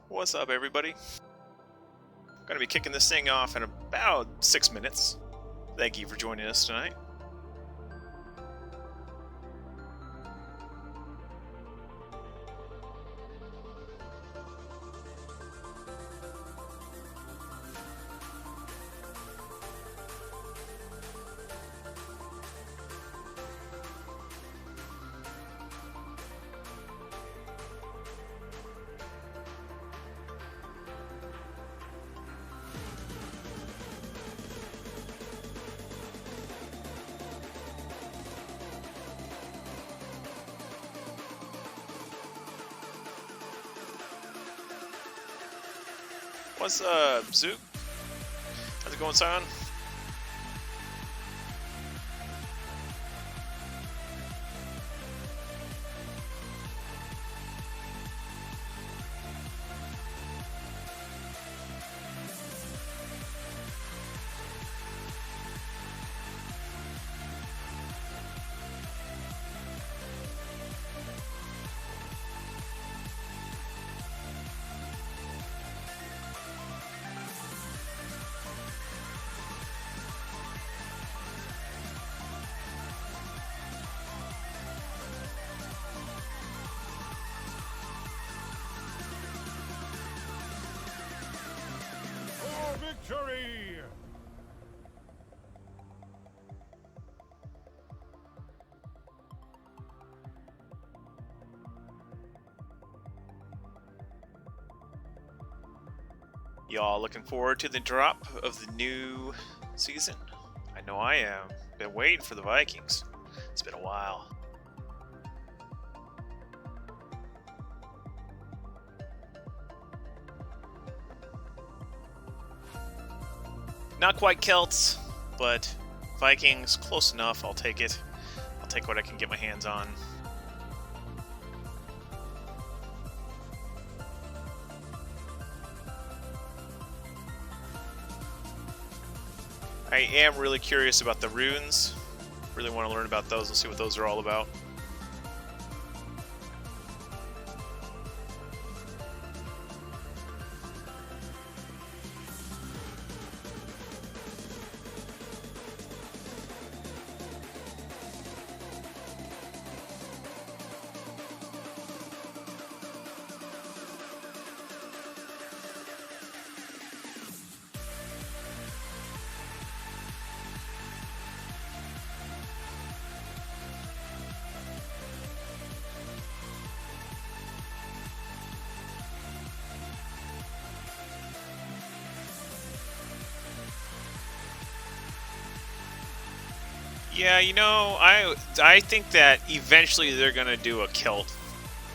What's up, everybody? Gonna be kicking this thing off in about 6 minutes. Thank you for joining us tonight. What's up, Zook? How's it going, Sion? Victory! Y'all looking forward to the drop of the new season? I know I am. Been waiting for the Vikings. It's been a while. Not quite Celts, but Vikings, close enough. I'll take it. I'll take what I can get my hands on. I am really curious about the runes. Really want to learn about those and see what those are all about. Yeah, you know, I think that eventually they're gonna do a Celt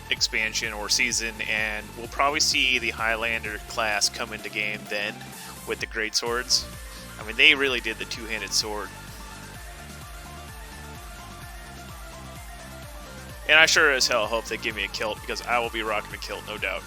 expansion or season, and we'll probably see the Highlander class come into game then with the great swords. I mean, they really did the two-handed sword. And I sure as hell hope they give me a kilt, because I will be rocking a kilt, no doubt.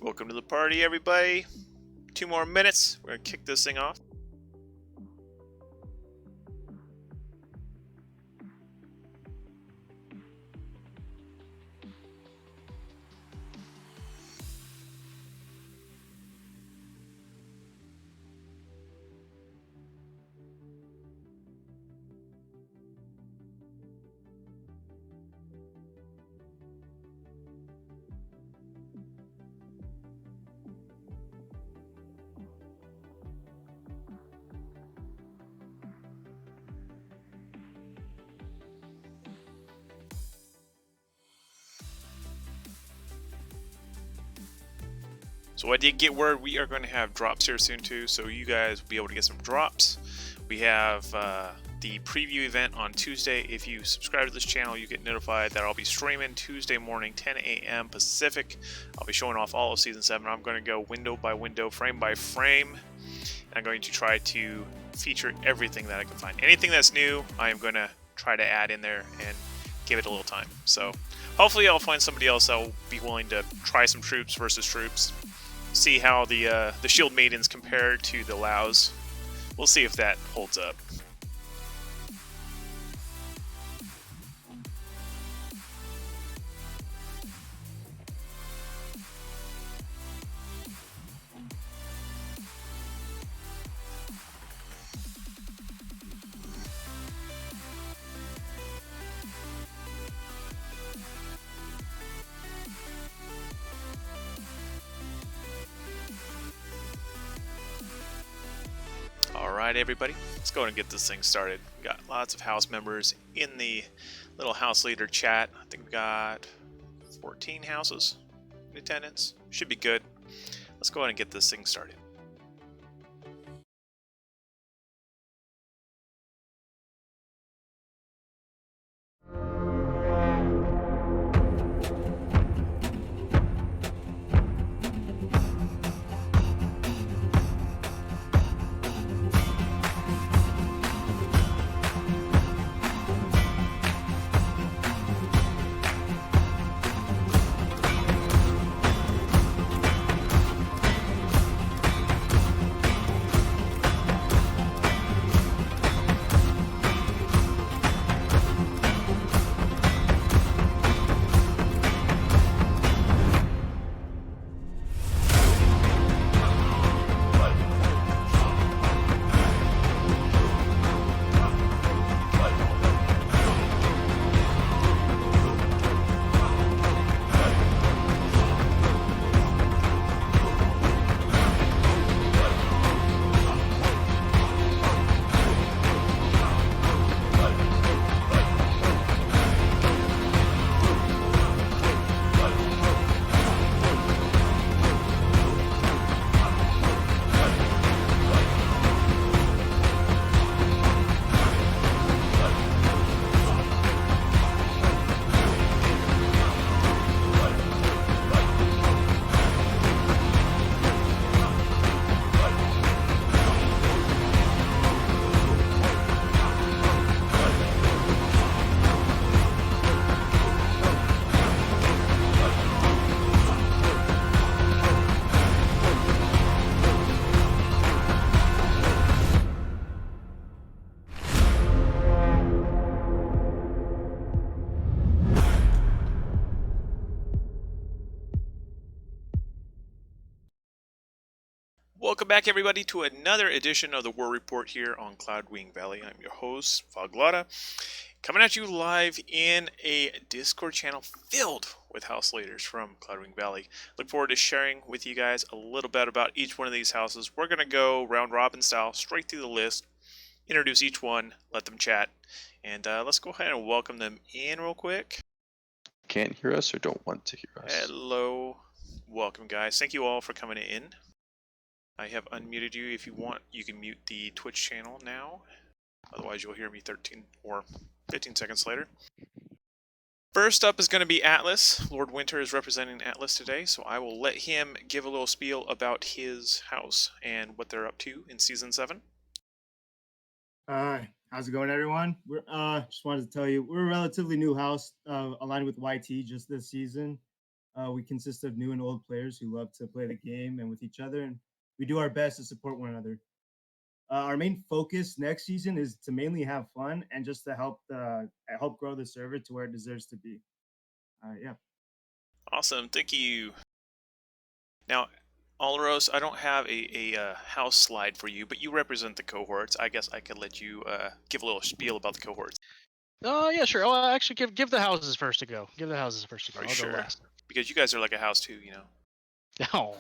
Welcome to the party, everybody. 2 more minutes. We're going to kick this thing off. So I did get word we are going to have drops here soon too, so you guys will be able to get some drops. We have the preview event on Tuesday. If you subscribe to this channel, you get notified that I'll be streaming Tuesday morning, 10 a.m. Pacific. I'll be showing off all of Season 7. I'm going to go window by window, frame by frame. And I'm going to try to feature everything that I can find. Anything that's new, I am going to try to add in there and give it a little time. So hopefully I'll find somebody else that will be willing to try some troops versus troops. See how the shield maidens compare to the Laos. We'll see if that holds up. Alright everybody, let's go and get this thing started. We got lots of house members in the little house leader chat. I think we got 14 houses in attendance. Should be good. Let's go ahead and get this thing started. Welcome back everybody to another edition of the War Report here on Cloudwing Valley. I'm your host, Foglata, coming at you live in a Discord channel filled with house leaders from Cloudwing Valley. Look forward to sharing with you guys a little bit about each one of these houses. We're going to go round robin style, straight through the list, introduce each one, let them chat, and let's go ahead and welcome them in real quick. Can't hear us or don't want to hear us. Hello. Welcome guys. Thank you all for coming in. I have unmuted you. If you want, you can mute the Twitch channel now. Otherwise, you'll hear me 13 or 15 seconds later. First up is going to be Atlas. Lord Winter is representing Atlas today, so I will let him give a little spiel about his house and what they're up to in Season 7. How's it going, everyone? We're just wanted to tell you we're a relatively new house, aligned with YT just this season. We consist of new and old players who love to play the game and with each other, and we do our best to support one another. Our main focus next season is to mainly have fun and just to help grow the server to where it deserves to be. Yeah. Awesome, thank you. Now, Alros, I don't have a house slide for you, but you represent the cohorts. I guess I could let you give a little spiel about the cohorts. Oh yeah, sure. Oh, actually, give the houses first to go. Give the houses first to go. Are you I'll sure? go last. Because you guys are like a house too, you know. Oh.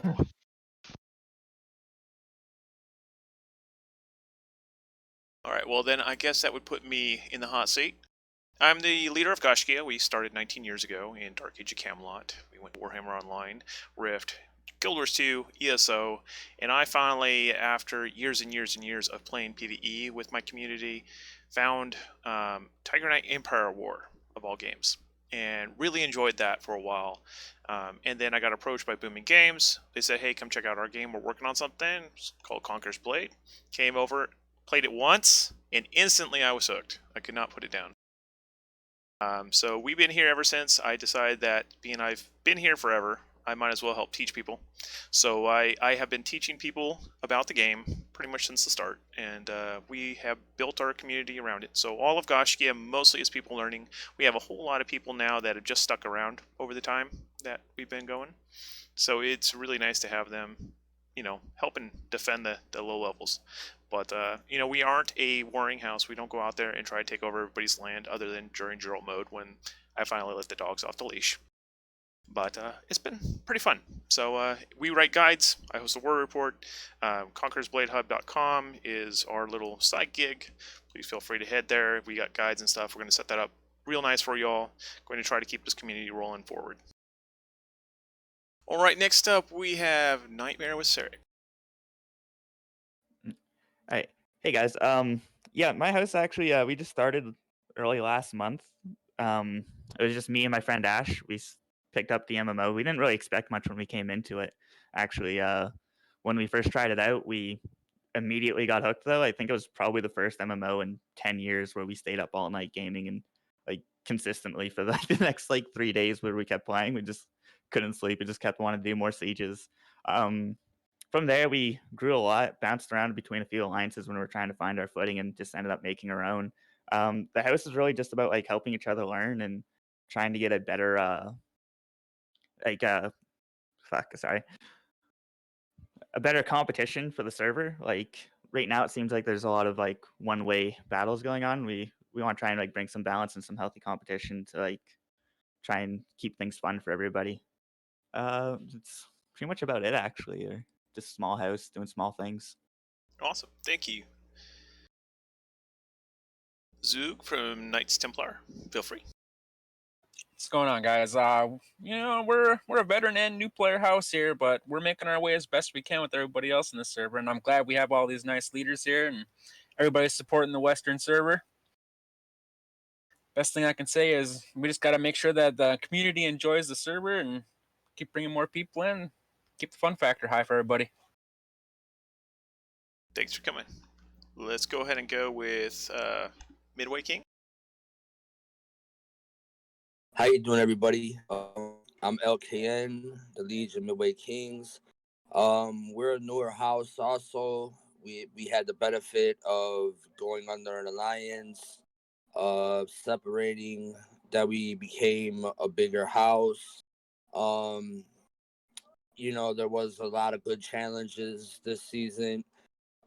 Alright, well then I guess that would put me in the hot seat. I'm the leader of Gashkia. We started 19 years ago in Dark Age of Camelot. We went to Warhammer Online, Rift, Guild Wars 2, ESO, and I finally, after years and years and years of playing PvE with my community, found Tiger Knight Empire War, of all games, and really enjoyed that for a while. And then I got approached by Booming Games. They said, hey, come check out our game. We're working on something. It's called Conqueror's Blade. Came over, played it once, and instantly I was hooked. I could not put it down. So we've been here ever since. I decided that being I've been here forever, I might as well help teach people. So I have been teaching people about the game pretty much since the start, and we have built our community around it. So all of Goshkia mostly is people learning. We have a whole lot of people now that have just stuck around over the time that we've been going. So it's really nice to have them, helping defend the low levels. But we aren't a warring house. We don't go out there and try to take over everybody's land, other than during drill mode when I finally let the dogs off the leash. But it's been pretty fun. So we write guides. I host a war report. ConquerorsBladeHub.com is our little side gig. Please feel free to head there. We got guides and stuff. We're going to set that up real nice for y'all. Going to try to keep this community rolling forward. All right, next up we have Nightmare with Sarek. Hi. Hey guys. Yeah, my house actually we just started early last month. It was just me and my friend Ash. Picked up the MMO. We didn't really expect much when we came into it. Actually, when we first tried it out, we immediately got hooked though. I think it was probably the first MMO in 10 years where we stayed up all night gaming and like consistently for like the next like 3 days where we kept playing. We just couldn't sleep. We just kept wanting to do more sieges. From there, we grew a lot, bounced around between a few alliances when we were trying to find our footing, and just ended up making our own. The house is really just about like helping each other learn and trying to get a better, like, sorry, a better competition for the server. Like right now, it seems like there's a lot of like one-way battles going on. We want to try and like bring some balance and some healthy competition to like try and keep things fun for everybody. It's pretty much about it actually. Or just small house doing small things. Awesome, thank you. Zug from Knights Templar, feel free. What's going on, guys? We're a veteran and new player house here, but we're making our way as best we can with everybody else in the server, and I'm glad we have all these nice leaders here and everybody's supporting the Western server. Best thing I can say is we just got to make sure that the community enjoys the server and keep bringing more people in, keep the fun factor high for everybody. Thanks for coming. Let's go ahead and go with Midway King. How you doing, everybody? I'm LKN, the Legion Midway Kings. We're a newer house. Also, we had the benefit of going under an alliance, separating. That we became a bigger house. There was a lot of good challenges this season.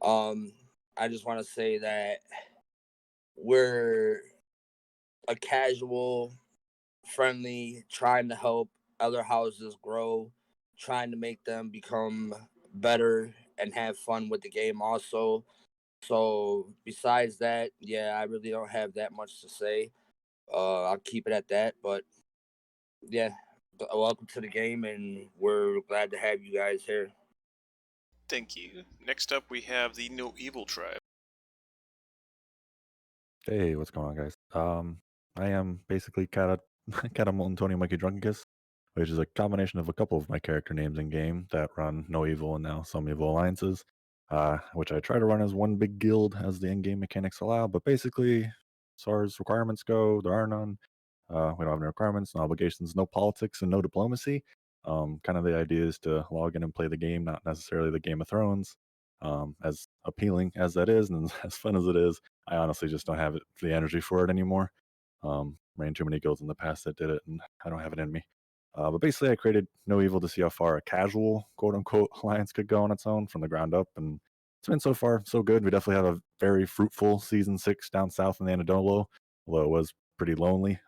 I just want to say that we're a casual, friendly, trying to help other houses grow, trying to make them become better and have fun with the game also. So besides that, yeah, I really don't have that much to say. I'll keep it at that. But yeah, welcome to the game, and we're glad to have you guys here. Thank you. Next up, we have the No Evil Tribe. Hey, what's going on, guys? I am basically Catamolten Tony Mikey Drunkenkiss, which is a combination of a couple of my character names in game that run No Evil and now Some Evil Alliances, which I try to run as one big guild as the in-game mechanics allow. But basically, as far as requirements go, there are none. We don't have any requirements, no obligations, no politics, and no diplomacy. Kind of the idea is to log in and play the game, not necessarily the Game of Thrones. As appealing as that is and as fun as it is, I honestly just don't have the energy for it anymore. Ran too many guilds in the past that did it, and I don't have it in me. But basically, I created No Evil to see how far a casual, quote unquote, alliance could go on its own from the ground up, and it's been so far so good. We definitely had a very fruitful season 6 down south in the Anadolo, although it was pretty lonely.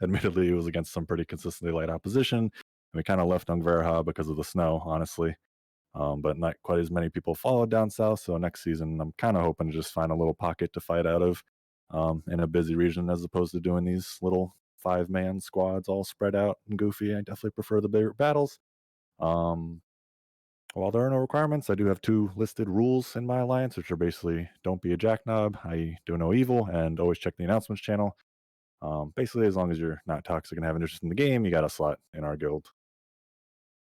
Admittedly, it was against some pretty consistently light opposition, and we kind of left Ungverha because of the snow, honestly. But not quite as many people followed down south. So next season, I'm kind of hoping to just find a little pocket to fight out of in a busy region as opposed to doing these little 5-man squads all spread out and goofy. I definitely prefer the bigger battles. While there are no requirements, I do have 2 listed rules in my alliance, which are basically don't be a jackknob, I do no evil, and always check the announcements channel. Basically, as long as you're not toxic and have interest in the game, you got a slot in our guild.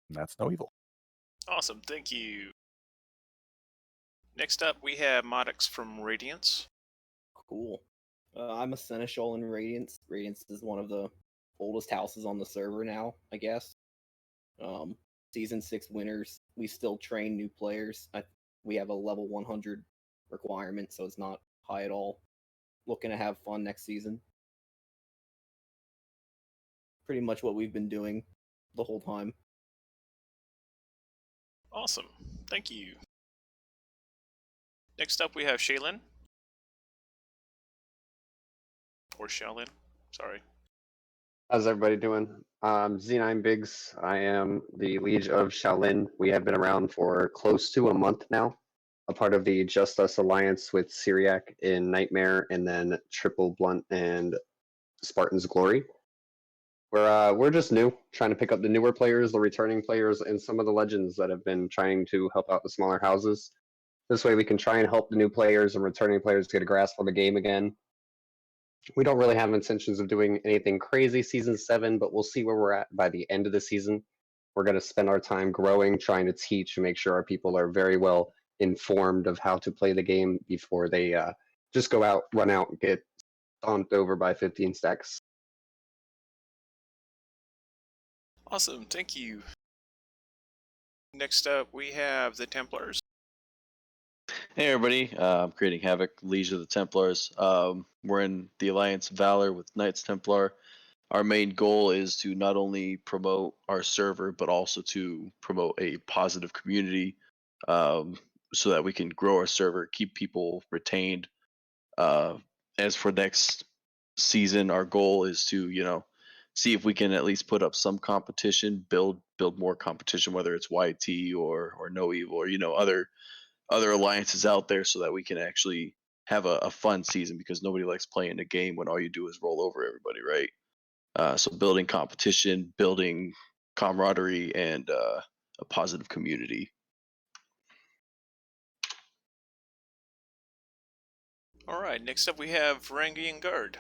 And that's no evil. Awesome, thank you. Next up, we have Modix from Radiance. Cool. I'm a Seneschal in Radiance. Radiance is one of the oldest houses on the server now, I guess. Season 6 winners. We still train new players. We have a level 100 requirement, so it's not high at all. Looking to have fun next season. Pretty much what we've been doing the whole time. Awesome. Thank you. Next up, we have Shaylin. Or Shaolin. Sorry. How's everybody doing? Z9 Biggs. I am the Liege of Shaolin. We have been around for close to a month now. A part of the Just Us Alliance with Syriac in Nightmare, and then Triple Blunt and Spartan's Glory. We're just new, trying to pick up the newer players, the returning players, and some of the legends that have been trying to help out the smaller houses. This way we can try and help the new players and returning players get a grasp of the game again. We don't really have intentions of doing anything crazy season 7, but we'll see where we're at by the end of the season. We're going to spend our time growing, trying to teach and make sure our people are very well informed of how to play the game before they just go out, run out, and get stomped over by 15 stacks. Awesome. Thank you. Next up, we have the Templars. Hey everybody, I'm creating Havoc, Liege of the Templars. We're in the Alliance Valor with Knights Templar. Our main goal is to not only promote our server, but also to promote a positive community, so that we can grow our server, keep people retained. As for next season, our goal is to, see if we can at least put up some competition, build more competition, whether it's YT or No Evil or other alliances out there, so that we can actually have a fun season, because nobody likes playing a game when all you do is roll over everybody, right? So building competition, building camaraderie, and a positive community. All right. Next up, we have Varangian Guard.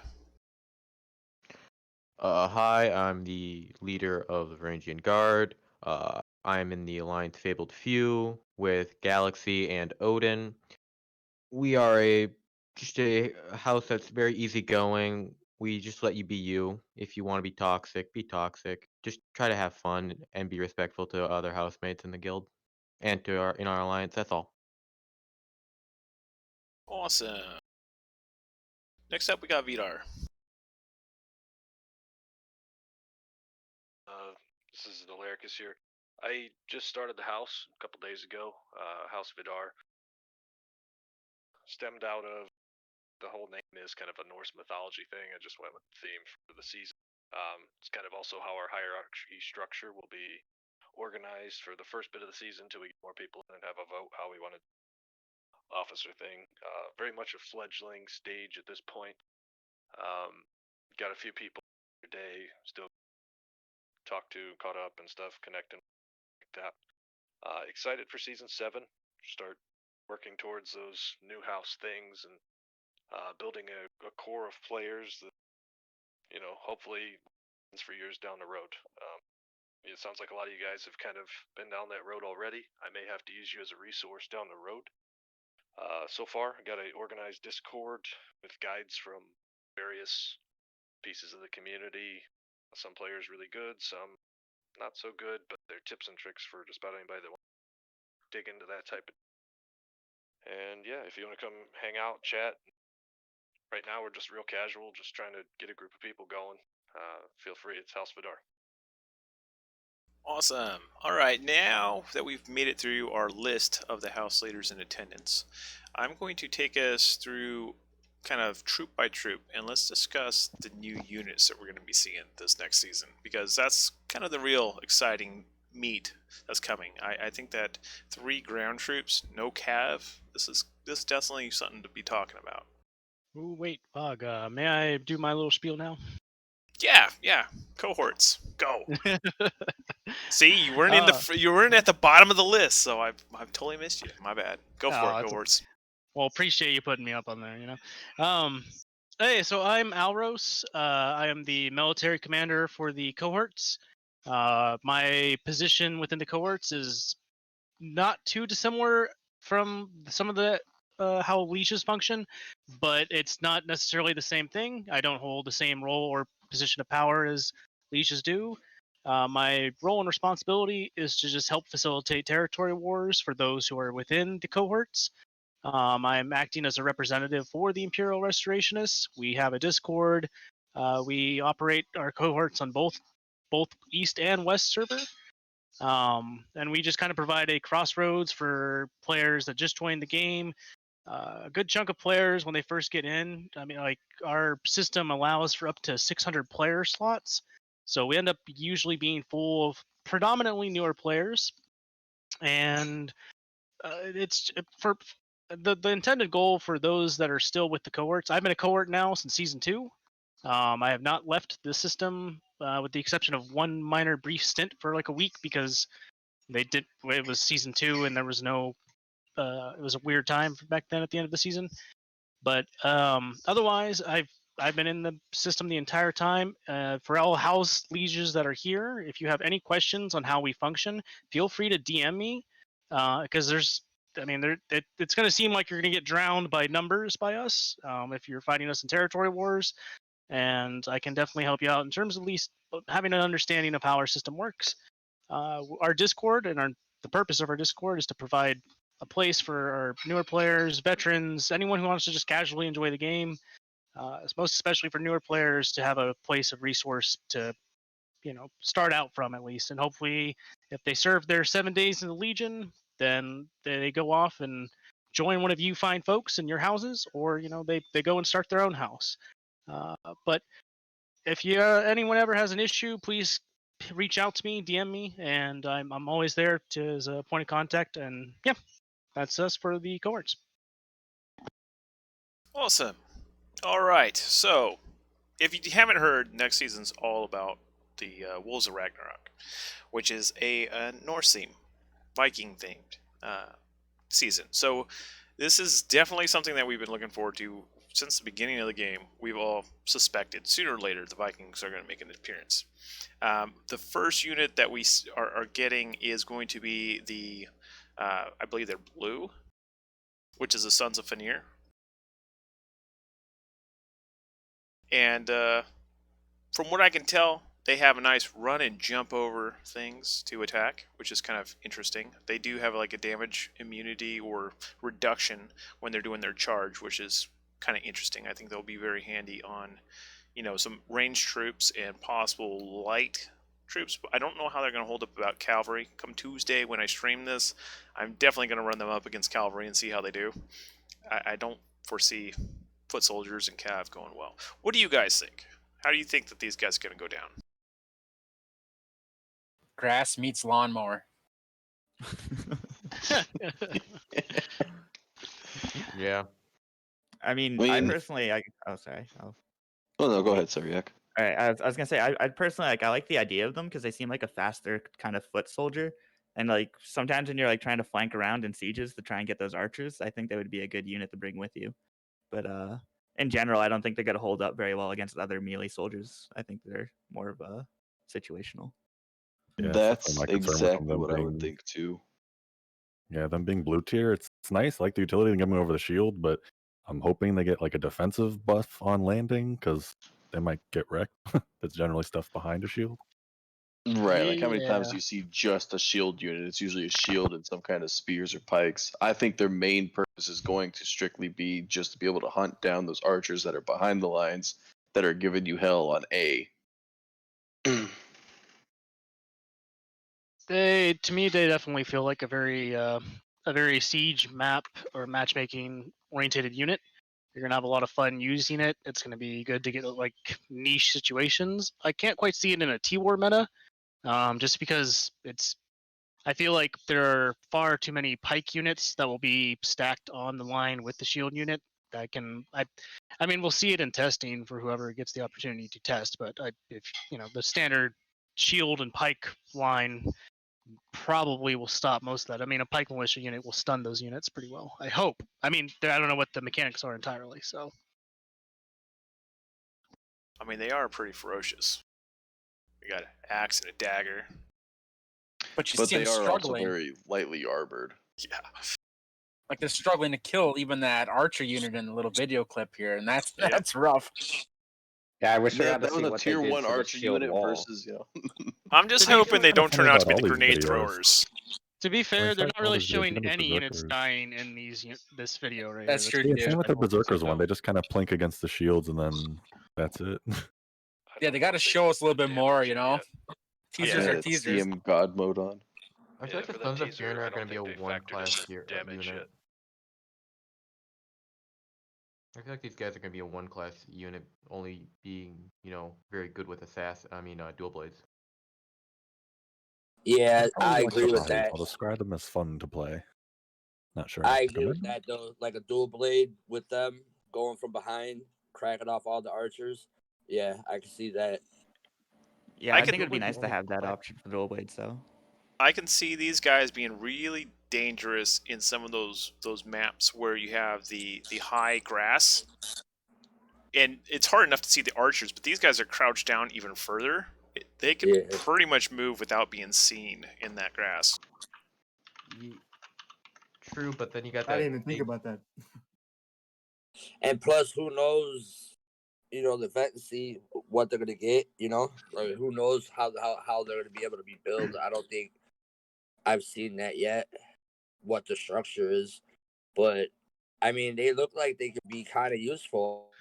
Hi, I'm the leader of the Varangian Guard. I'm in the Alliance Fabled Few with Galaxy and Odin. We are just a house that's very easygoing. We just let you be you. If you want to be toxic, be toxic. Just try to have fun and be respectful to other housemates in the guild and to in our alliance. That's all. Awesome. Next up, we got Vidar. This is Alaricus here. I just started the house a couple days ago. House Vidar. Stemmed out of the whole name is kind of a Norse mythology thing. I just went with the theme for the season. It's kind of also how our hierarchy structure will be organized for the first bit of the season until we get more people in and have a vote how we want to officer thing. Very much a fledgling stage at this point. Got a few people today still talked to, caught up and stuff, connecting like that. Excited for season 7. Start working towards those new house things and building a core of players that, hopefully for years down the road. It sounds like a lot of you guys have kind of been down that road already. I may have to use you as a resource down the road. So far, I got an organized Discord with guides from various pieces of the community. Some players really good, some not so good, but they're tips and tricks for just about anybody that wants to dig into that type of. And yeah, if you want to come hang out, chat. Right now, we're just real casual, just trying to get a group of people going. Feel free, it's House Vidar. Awesome. All right, now that we've made it through our list of the house leaders in attendance, I'm going to take us through kind of troop by troop, and let's discuss the new units that we're going to be seeing this next season, because that's kind of the real exciting meat that's coming. I think that 3 ground troops, no cav, this is definitely something to be talking about. Ooh, wait, Bug. May I do my little spiel now? Yeah. Cohorts, go. See, you weren't you weren't at the bottom of the list, so I've totally missed you. My bad. Go for it, cohorts. Well, appreciate you putting me up on there. Hey, so I'm Alros. I am the military commander for the cohorts. My position within the cohorts is not too dissimilar from some of the how leashes function, but it's not necessarily the same thing. I don't hold the same role or position of power as leashes do. My role and responsibility is to just help facilitate territory wars for those who are within the cohorts. I'm acting as a representative for the Imperial Restorationists. We have a Discord. We operate our cohorts on both East and West server. And we just kind of provide a crossroads for players that just joined the game. A good chunk of players when they first get in. I mean, like our system allows for up to 600 player slots, so we end up usually being full of predominantly newer players, and it's for the intended goal for those that are still with the cohorts. I've been a cohort now since season 2. I have not left the system with the exception of one minor brief stint for like a week because it was season 2 and there was no it was a weird time back then at the end of the season. But otherwise, I've been in the system the entire time. For all house lieges that are here, if you have any questions on how we function, feel free to DM me because it's going to seem like you're going to get drowned by numbers by us if you're fighting us in territory wars, and I can definitely help you out in terms of at least having an understanding of how our system works. Our Discord and the purpose of our Discord is to provide a place for our newer players, veterans, anyone who wants to just casually enjoy the game. Most especially for newer players to have a place of resource to, start out from at least, and hopefully, if they serve their 7 days in the Legion, then they go off and join one of you fine folks in your houses, or they go and start their own house. But if anyone ever has an issue, please reach out to me, DM me, and I'm always there as a point of contact. And yeah, that's us for the cohorts. Awesome. All right. So, if you haven't heard, next season's all about the Wolves of Ragnarok, which is a Norse theme, Viking themed season. So, this is definitely something that we've been looking forward to since the beginning of the game. We've all suspected sooner or later the Vikings are going to make an appearance. The first unit that we are getting is going to be the, I believe they're blue, which is the Sons of Fenrir. And from what I can tell, they have a nice run and jump over things to attack, which is kind of interesting. They do have like a damage immunity or reduction when they're doing their charge, which is kind of interesting. I think they'll be very handy on, some ranged troops and possible light troops. I don't know how they're going to hold up about cavalry. Come Tuesday when I stream this, I'm definitely going to run them up against cavalry and see how they do. I don't foresee foot soldiers and cav going well. What do you guys think? How do you think that these guys are going to go down? Grass meets lawnmower. Yeah. I mean, I I mean- personally, oh, sorry. Oh no, go ahead, Syriac. All right, I was gonna say, I personally I like the idea of them because they seem like a faster kind of foot soldier, and like sometimes when you're like trying to flank around in sieges to try and get those archers, I think they would be a good unit to bring with you. But in general, I don't think they're gonna hold up very well against other melee soldiers. I think they're more of a situational. Yeah, That's my concern with exactly them what I would being- think too. Yeah, them being blue tier, it's nice. I like the utility and getting over the shield, but I'm hoping they get like a defensive buff on landing because they might get wrecked. That's generally stuff behind a shield. Right, like how many times Yeah. do you see just a shield unit? It's usually a shield and some kind of spears or pikes. I think their main purpose is going to strictly be just to be able to hunt down those archers that are behind the lines that are giving you hell on A. To me, they definitely feel like a very siege map or matchmaking oriented unit. You're gonna have a lot of fun using it. It's gonna be good to get like niche situations. I can't quite see it in a T-War meta, just because I feel like there are far too many pike units that will be stacked on the line with the shield unit. I mean, we'll see it in testing for whoever gets the opportunity to test. But if the standard shield and pike line probably will stop most of that. I mean, a pike militia unit will stun those units pretty well. I hope. I mean, I don't know what the mechanics are entirely. So. I mean, they are pretty ferocious. You got an axe and a dagger. But you But see they them are also struggling. very lightly armored. Yeah. Like they're struggling to kill even that archer unit in the little video clip here, and that's Yep. that's rough. Yeah, I wish we got to That was see a what they tier did 1 to the archer shield unit wall. versus, I'm just To be hoping they kinda don't turn funny out to about be the all these grenade videos. throwers. To be fair, they're fact, not all really these videos, showing even the any units berserkers. dying in this video right That's here. true, Yeah, too. same with the I don't think berserkers so, one. no. They just kind of plink against the shields and then that's it. I Yeah, don't they know got to if show us a little bit damage more, you know. yet. Teasers Yeah. are that teasers. CM God mode on. I feel like For the that Sons of teaser, Tyranny I are going don't to be a think they one factored in class the damage unit. yet. I feel like these guys are going to be a one class unit, only being, very good with dual blades. Yeah, Probably I like agree with surprise. that. I'll describe them as fun to play. Not sure. I how to agree with recommend them. that though. Like a dual blade with them going from behind, cracking off all the archers. Yeah, I can see that. Yeah, I I could- think it'd be Dual nice to blades have that only option for dual blades, though. I can see these guys being really dangerous in some of those maps where you have the high grass, and it's hard enough to see the archers, but these guys are crouched down even further. They can Yeah. pretty much move without being seen in that grass. True, but then you got that. I didn't even think big- about that. And plus, who knows? The vet and see what they're gonna get. Like who knows how they're gonna be able to be built. I don't think I've seen that yet. What the structure is, but I mean, they look like they could be kind of useful.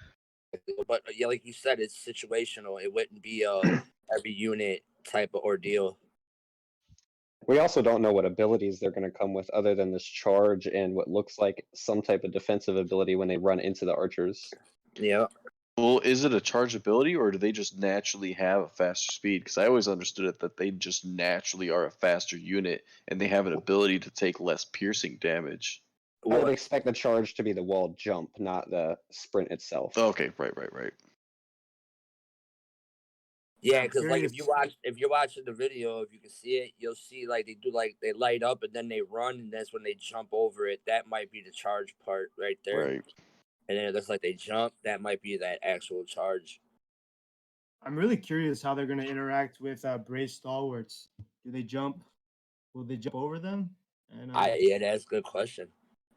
But yeah, like you said, it's situational. It wouldn't be a every unit type of ordeal. We also don't know what abilities they're going to come with other than this charge and what looks like some type of defensive ability when they run into the archers. Yeah. Well, is it a charge ability or do they just naturally have a faster speed? Because I always understood it that they just naturally are a faster unit and they have an ability to take less piercing damage. I would expect the charge to be the wall jump, not the sprint itself. Okay, right. Yeah, I'm because like if curious. you're watching the video, if you can see it, you'll see like they light up and then they run, and that's when they jump over it. That might be the charge part right there. Right. And then that's like they jump. That might be that actual charge. I'm really curious how they're going to interact with Brave Stalwarts. Do they jump? Will they jump over them? And Yeah, that's a good question.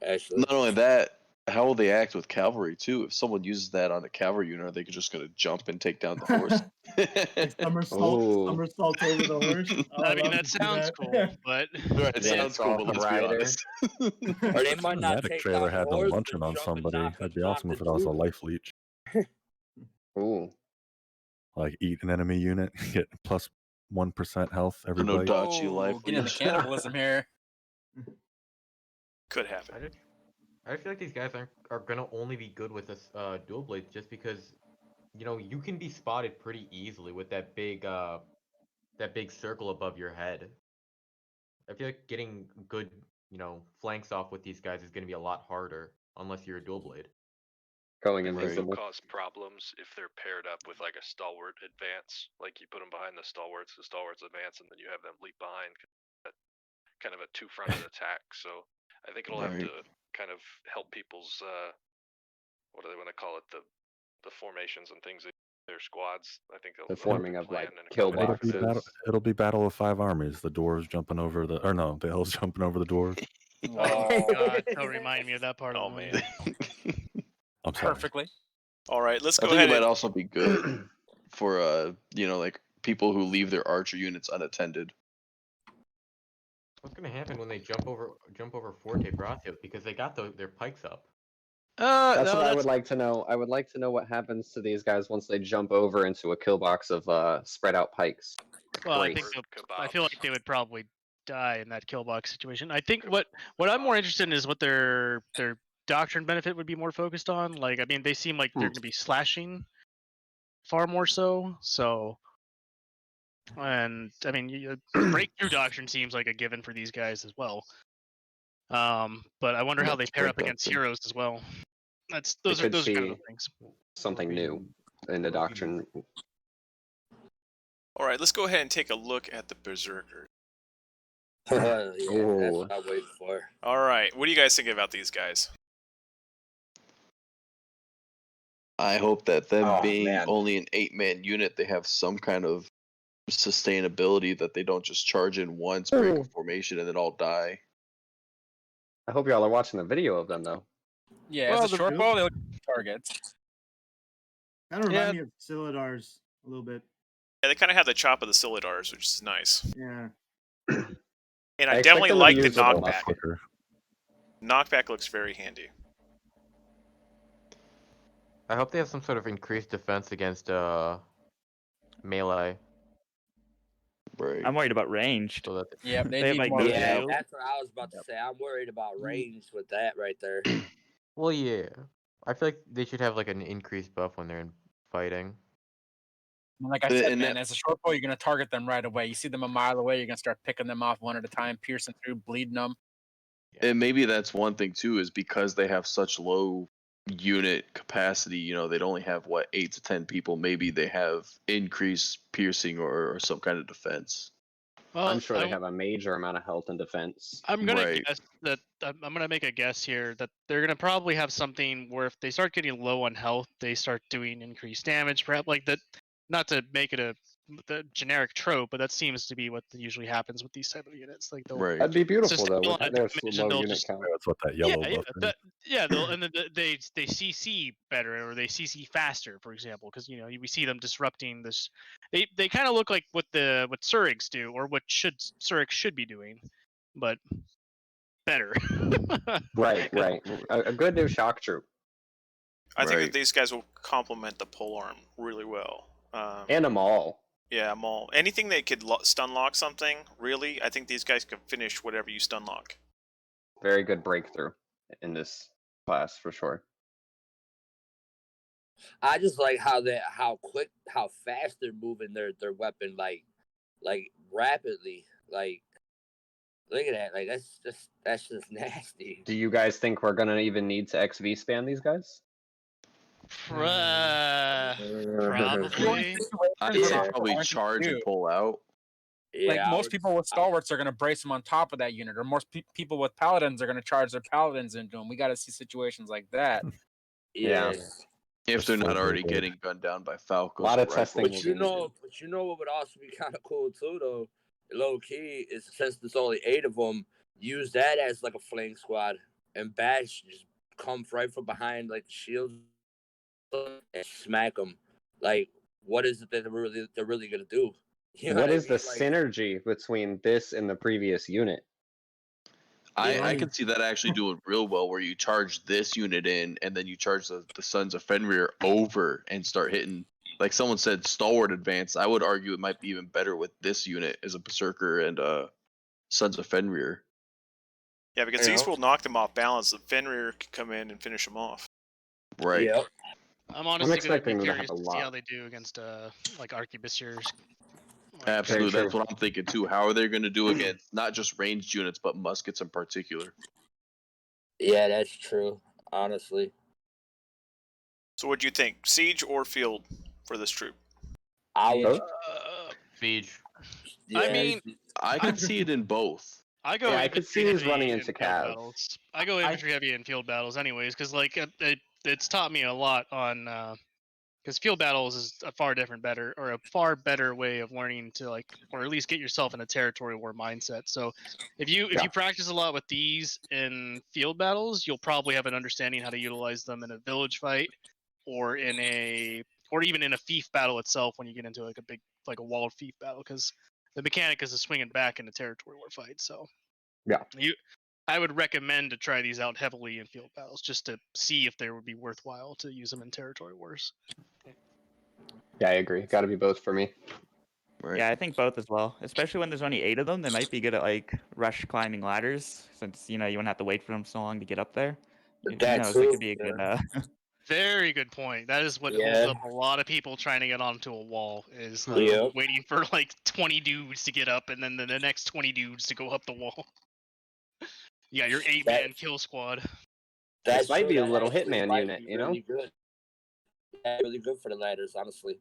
Actually, Not only that, how will they act with cavalry too? If someone uses that on a cavalry unit, are they just going to jump and take down the horse? like somersault over the horse. Oh, I I'd mean, love that to see sounds that. cool, but Right, it Yeah, sounds cool, off but the let's be rider. honest. Or they might The not attic take trailer down the had them horse, lunching but on jump somebody. and That'd be drop awesome the if it was a troop. life leech. Ooh. Like eat an enemy unit, get plus 1% health every No bite. Dachi Oh, life get into leech. cannibalism here. Could happen. I feel like these guys are gonna only be good with this dual blades just because you can be spotted pretty easily with that big circle above your head. I feel like getting good flanks off with these guys is gonna be a lot harder unless you're a dual blade. Going They also invisible. cause problems if they're paired up with like a stalwart advance. Like you put them behind the stalwarts advance, and then you have them leap behind. Kind of a two-fronted attack. So I think it'll have Right. to kind of help people's what do they want to call it, the formations and things, their squads. I think they'll The have forming to of plan like and kill accommodate for that. boxes. It'll be battle of 5 armies. The dwarves jumping over the elves jumping over the dwarves. oh god, don't remind me of that part of Oh the movie. man. I'm sorry. Perfectly. All right, let's I go think ahead it might and also be good for like people who leave their archer units unattended. What's gonna happen when they jump over Forte Braccio because they got their pikes up? That's what I would like to know. I would like to know what happens to these guys once they jump over into a kill box of spread out pikes. Well, I Great. think I feel like they would probably die in that kill box situation. I think what I'm more interested in is what their doctrine benefit would be more focused on. Like, I mean, they seem like they're going to be slashing far more so. And I mean, breakthrough doctrine seems like a given for these guys as well. But I wonder how they pair up against heroes as well. Those are kind of the things. Something new in the doctrine. all right, let's go ahead and take a look at the berserkers. Yeah, that's what I'm waiting for. All right, what do you guys think about these guys? I hope that them being man. only an 8-man unit, they have some kind of sustainability that they don't just charge in once, break a formation, and then all die. I hope y'all are watching the video of them though. Yeah, Well, as a short bow, they look like targets. Kind of remind Yeah. me of Silidars a little bit. Yeah, they kind of have the chop of the Silidars, which is nice. Yeah. And I I expect definitely them to be like the used a lot knockback. Quicker. Knockback looks very handy. I hope they have some sort of increased defense against melee. Right. I'm worried about ranged. So that Yeah, they They have need like more. no Yeah, shield. that's what I was about to say. I'm worried about range with that right there. well, yeah. I feel like they should have like an increased buff when they're in fighting. Like I said, And man, as a short bow, you're gonna target them right away. You see them a mile away, you're gonna start picking them off one at a time, piercing through, bleeding them. And maybe that's one thing too, is because they have such low unit capacity, you know, they'd only have what 8 to 10 people. Maybe they have increased piercing or some kind of defense. Well, I'm sure they have a major amount of health and defense. I'm gonna Right. guess that I'm gonna make a guess here that they're gonna probably have something where if they start getting low on health, they start doing increased damage. Perhaps like that. Not to make it the generic trope, but that seems to be what usually happens with these type of units. Like they'll Right. That'd be beautiful sustain though a with lot of their damage and low they'll unit just count. That's what that yellow buff is. they'll and then they CC better or they CC faster, for example, because you know we see them disrupting this. They kind of look like what Surigs do or what Surigs should be doing, but better. Right, right. A good new shock troop. I think that Right. these guys will complement the polearm really well. And a maul. Yeah, Maul. Anything that could stun lock something, really, I think these guys can finish whatever you stun lock. Very good breakthrough in this class for sure. I just like how quick, how fast they're moving their weapon, like rapidly. Like, look at that. Like that's just nasty. Do you guys think we're gonna even need to XV span these guys? Probably. I'd Yeah. say probably Aren't you charge and too? pull out. Yeah, Like most people with stalwarts are gonna brace them on top of that unit, or most people with paladins are gonna charge their paladins into them. We got to see situations like that. Yeah. If they're not Full already build. getting gunned down by Falcons. A lot or of testing rifles. will But be needed. you know what would also be kind of cool too, though. Low key is since there's only 8 of them, use that as like a flank squad, and Bash just come right from behind like the shields and smack them. Like, what is it that they're really gonna do? You know What I is the mean? Like, synergy between this and the previous unit? I Yeah. could see that actually doing real well, where you charge this unit in, and then you charge the Sons of Fenrir over and start hitting. Like someone said, stalwart advance. I would argue it might be even better with this unit as a Berserker and Sons of Fenrir. Yeah, because You these know? will knock them off balance. The Fenrir can come in and finish them off. Right. Yep. I'm honestly going to expecting be them to have curious a to see how lot. they do against like Arquebusiers. Absolutely. Very That's true. what I'm thinking too. How are they going to do against not just ranged units, but muskets in particular? Yeah, that's true. Honestly, So what do you think? Siege or field for this troop? I would. Siege. Yeah, I mean, I could see it in both. I go Yeah, I could see who's infantry running heavy into in field Cav. battles. I go infantry heavy in field battles, anyways, because like it's taught me a lot on because field battles is a far better way of learning to like, or at least get yourself in a territory war mindset. So if you practice a lot with these in field battles, you'll probably have an understanding how to utilize them in a village fight or even in a fief battle itself when you get into like a walled fief battle, because the mechanic is a swinging back in a territory war fight. So Yeah. I would recommend to try these out heavily in field battles just to see if they would be worthwhile to use them in territory wars. Yeah, I agree. Got to be both for me. Right. Yeah, I think both as well. Especially when there's only 8 of them, they might be good at like rush climbing ladders, since you wouldn't have to wait for them so long to get up there. Who That knows? too, It could be a good. Very good point. That is what holds Yeah. up a lot of people trying to get onto a wall is Yep. waiting for like 20 dudes to get up and then the next 20 dudes to go up the wall. You got your 8-man kill squad. This might true. be a That little actually hitman might unit, be you know? really good. Yeah, really good for the ladders, honestly.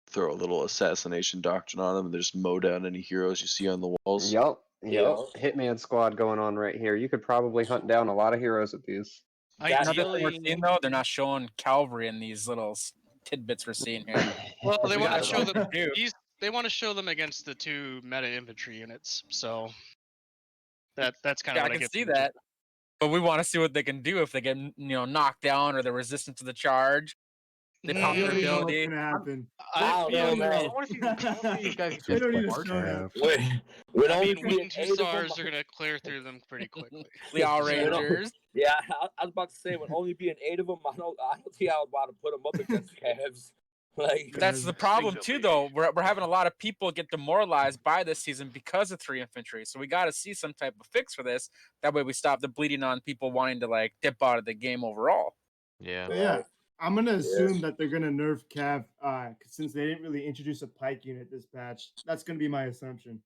Throw a little assassination doctrine on them and just mow down any heroes you see on the walls. Yup. Yeah. Hitman squad going on right here. You could probably hunt down a lot of heroes with these. Another thing we're seeing though, they're not showing cavalry in these little tidbits we're seeing here. Well, they We want to got show a lot them to do. they want to show them against the 2 meta infantry units. So that's kind of Yeah, what I I can get see from the that. But we want to see what they can do if they get knocked down or they're resistant to the charge. They pop We their don't even know what's ability. gonna happen. I don't know, man. I want to see these guys They get don't even march. show that. With I only mean, being Wing 2 8 of them, stars are gonna clear through them pretty quickly. Leal With all- Rangers. Yeah, I was about to say, with only being 8 of them, I don't think I would want to put them up against Cavs. Like, That's the problem too, though. We're having a lot of people get demoralized by this season because of 3 infantry. So we got to see some type of fix for this. That way, we stop the bleeding on people wanting to like dip out of the game overall. Yeah. But yeah, I'm gonna assume that they're gonna nerf Cav, since they didn't really introduce a pike unit this patch. That's gonna be my assumption.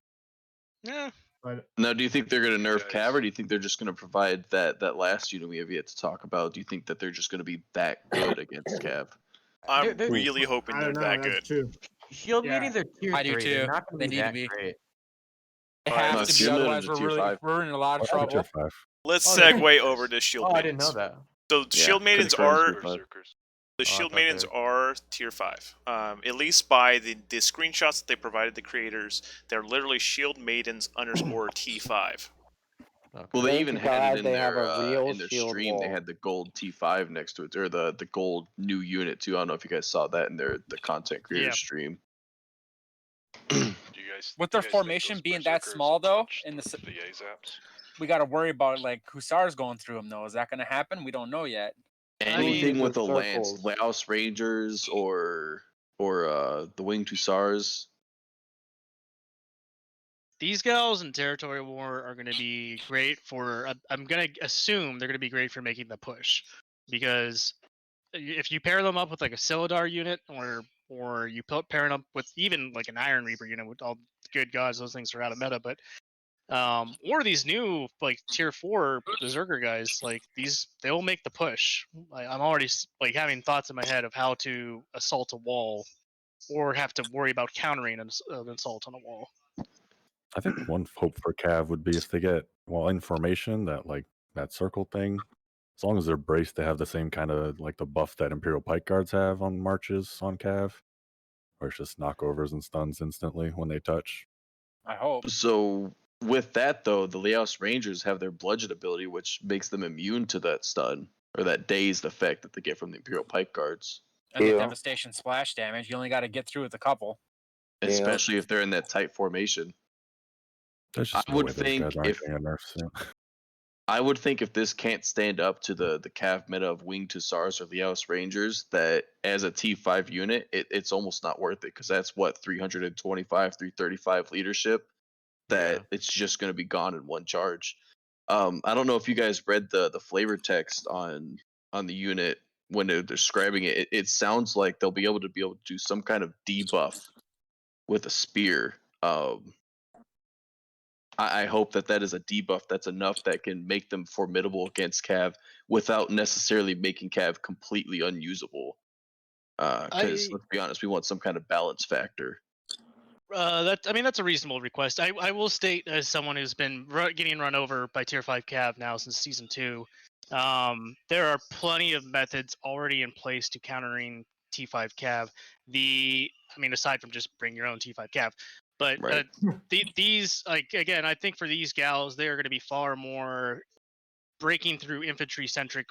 Yeah. But Now, do you think they're going to nerf Cav, or do you think they're just going to provide that last unit we have yet to talk about? Do you think that they're just going to be that good against Cav? I'm They're- really hoping I they're don't know. that That's good. true. Shield Yeah. meetings are tier I do 3. too. They're not going They to be need to that be. great. They No, have to be, Shield Unit otherwise is a tier 5. we're in a lot of That's a tier trouble. 5. Let's Oh, they're- segue over to Shield Oh, I Maidens. didn't know that. So Yeah, Shield Maidens confirmed are tier 5. the I Shield thought Maidens they are tier 5. At least by the screenshots that they provided the creators, they're literally Shield Maidens _ T5. Okay. Well, they Thank even you, had God, it they have a real in their shield stream. They wall. had the gold T5 next to it, or the gold new unit too. I don't know if you guys saw that in the content creator Yeah. stream. Do you guys, With do their you guys think formation those being that berserkers small, will though, touch in the the AZAPs? we got to worry about like Hussars going through them, though. Is that going to happen? We don't know yet. Anything mean, with a the lance, circles. Laos Rangers, or the Winged Hussars. These gals in Territory War are going to be great for. I'm going to assume they're going to be great for making the push, because if you pair them up with like a Silidar unit, or you pair them up with even like an Iron Reaper unit, with all good gods, those things are out of meta. But or these new like tier 4 Berserker guys, like these, they will make the push. I'm already like having thoughts in my head of how to assault a wall, or have to worry about countering an assault on a wall. I think one hope for Cav would be if they get information that circle thing. As long as they're braced, they have the same kind of like the buff that Imperial Pike Guards have on marches on Cav, where it's just knockovers and stuns instantly when they touch. I hope. So with that though, the Laos Rangers have their bludgeon ability, which makes them immune to that stun or that dazed effect that they get from the Imperial Pike Guards. And the Yeah. devastation splash damage, you only got to get through with a couple. Especially if they're in that tight formation. There's just I no would way those think guys aren't if getting a nerf soon. I would think if this can't stand up to the Cav meta of Winged Hussars or Laos Rangers, that as a T5 unit, it's almost not worth it, because that's what 325, 335 leadership. That it's just going to be gone in one charge. I don't know if you guys read the flavor text on the unit when they're describing it. It sounds like they'll be able to do some kind of debuff with a spear. I hope that is a debuff that's enough that can make them formidable against Cav without necessarily making Cav completely unusable. Because let's be honest, we want some kind of balance factor. That's a reasonable request. I will state, as someone who's been getting run over by tier 5 Cav now since season 2, there are plenty of methods already in place to countering T5 Cav. Aside from just bring your own T5 Cav, but Right. these, like, again, I think for these gals, they are going to be far more breaking through infantry centric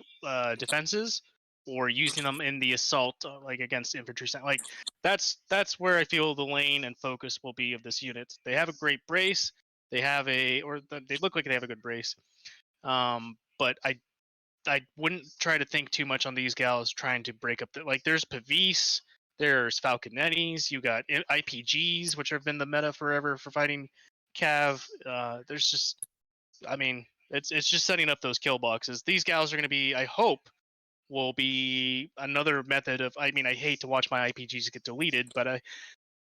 defenses, or using them in the assault, like against infantry. Like that's where I feel the lane and focus will be of this unit. They have a great brace. They look like they have a good brace. But I wouldn't try to think too much on these gals trying to break up there's Pavis, there's Falconettis, you got IPGs, which have been the meta forever for fighting Cav. There's just, it's just setting up those kill boxes. These gals are going to be, I hope, will be another method of, I hate to watch my IPGs get deleted, but I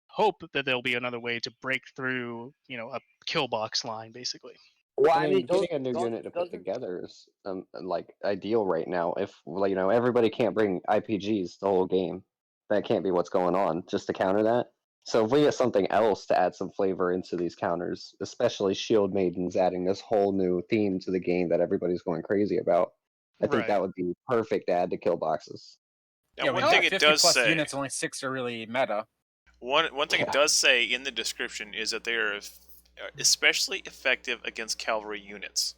hope that there'll be another way to break through, a kill box line, basically. Well, I mean, getting a new unit to put together is like ideal right now. If everybody can't bring IPGs the whole game, that can't be what's going on. Just to counter that. So if we get something else to add some flavor into these counters, especially Shield Maidens adding this whole new theme to the game that everybody's going crazy about, I think that would be perfect to add to kill boxes. Now, one thing it does say, units, only 6 are really meta. One thing it does say in the description is that they are especially effective against cavalry units.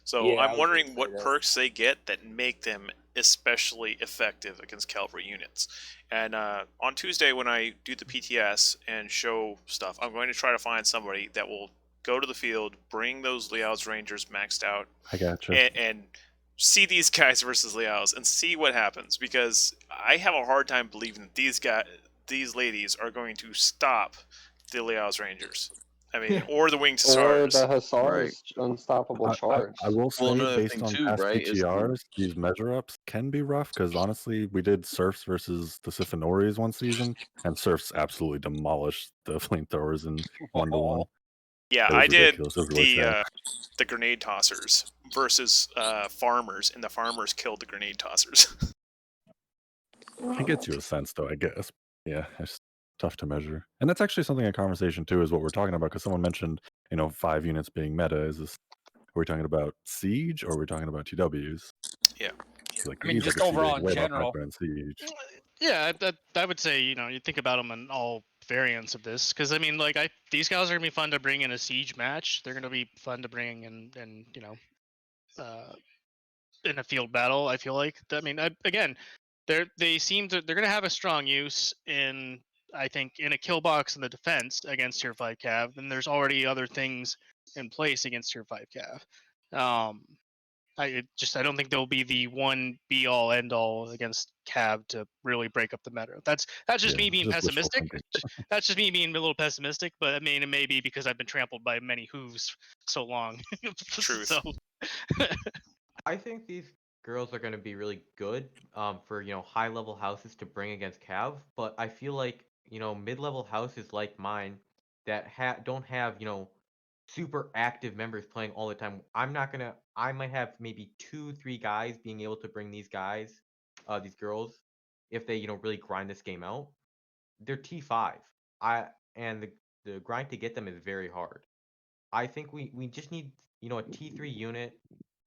So Yeah, I I'm was gonna wondering say what that. perks they get that make them especially effective against cavalry units. And on Tuesday, when I do the PTS and show stuff, I'm going to try to find somebody that will go to the field, bring those Liao's Rangers maxed out, I gotcha. and see these guys versus Liao's and see what happens. Because I have a hard time believing that these ladies are going to stop the Liao's Rangers. I mean, or the Winged Or Hussars. the Hussars' Right. unstoppable charge. I will Well, say, another based thing on too, past right, is PTRs, these measure ups can be rough because honestly, we did Surfs versus the Sifanoris one season, and Surfs absolutely demolished the flamethrowers in 1-1. Yeah, It I was did ridiculous. It was really sad. the grenade tossers versus farmers, and the farmers killed the grenade tossers. It gets you a sense, though, I guess. Yeah, it's tough to measure, and that's actually something in conversation too. Is what we're talking about because someone mentioned 5 units being meta. Are we talking about siege or are we talking about TWs? Yeah. Like I mean, these, I just could see overall being in way more general. popular in siege. Yeah, I would say you think about them in all variants of this because I mean like these guys are gonna be fun to bring in a siege match. They're gonna be fun to bring in in a field battle. I feel like I mean again they're gonna have a strong use in I think in a kill box in the defense against tier 5 cav, and there's already other things in place against tier 5 cav. I don't think there'll be the one be all end all against Cav to really break up the meta. That's just me being just wishful pessimistic. thinking. That's just me being a little pessimistic, but I mean it may be because I've been trampled by many hooves so long. Truth. So I think these girls are going to be really good for high level houses to bring against Cav, but I feel like mid level houses like mine that don't have super active members playing all the time. I might have maybe 2-3 guys being able to bring these girls, if they really grind this game out. They're T5. And the grind to get them is very hard. I think we just need a T3 unit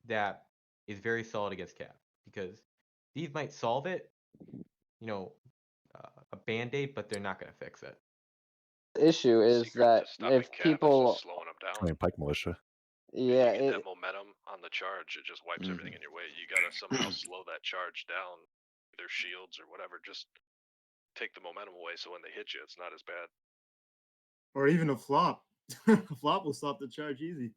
that is very solid against Cav, because these might solve it, a band-aid, but they're not going to fix it. The issue The is secret that to stopping if Cav is people, just slowing them down. I mean, Pike Militia. yeah, You get that momentum on the charge, it just wipes everything in your way. You gotta somehow slow that charge down, either shields or whatever. Just take the momentum away, so when they hit you, it's not as bad. Or even a flop. A flop will stop the charge easy.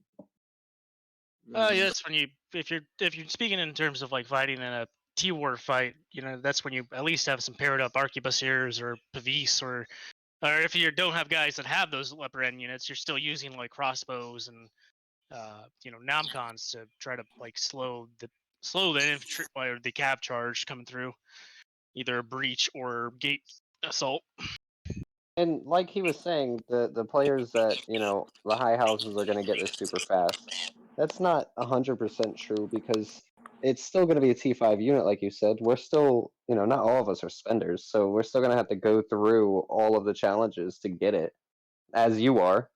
yeah, that's when if you're speaking in terms of like fighting in a T-War fight, that's when you at least have some paired up arquebusiers or Pavis or if you don't have guys that have those upper end units, you're still using like crossbows and Namcons to try to like slow the infantry or the cav charge coming through, either a breach or gate assault. and like he was saying, the players that the high houses are going to get this super fast. That's not 100% true because it's still going to be a T5 unit, like you said. We're still, not all of us are spenders, so we're still going to have to go through all of the challenges to get it, as you are.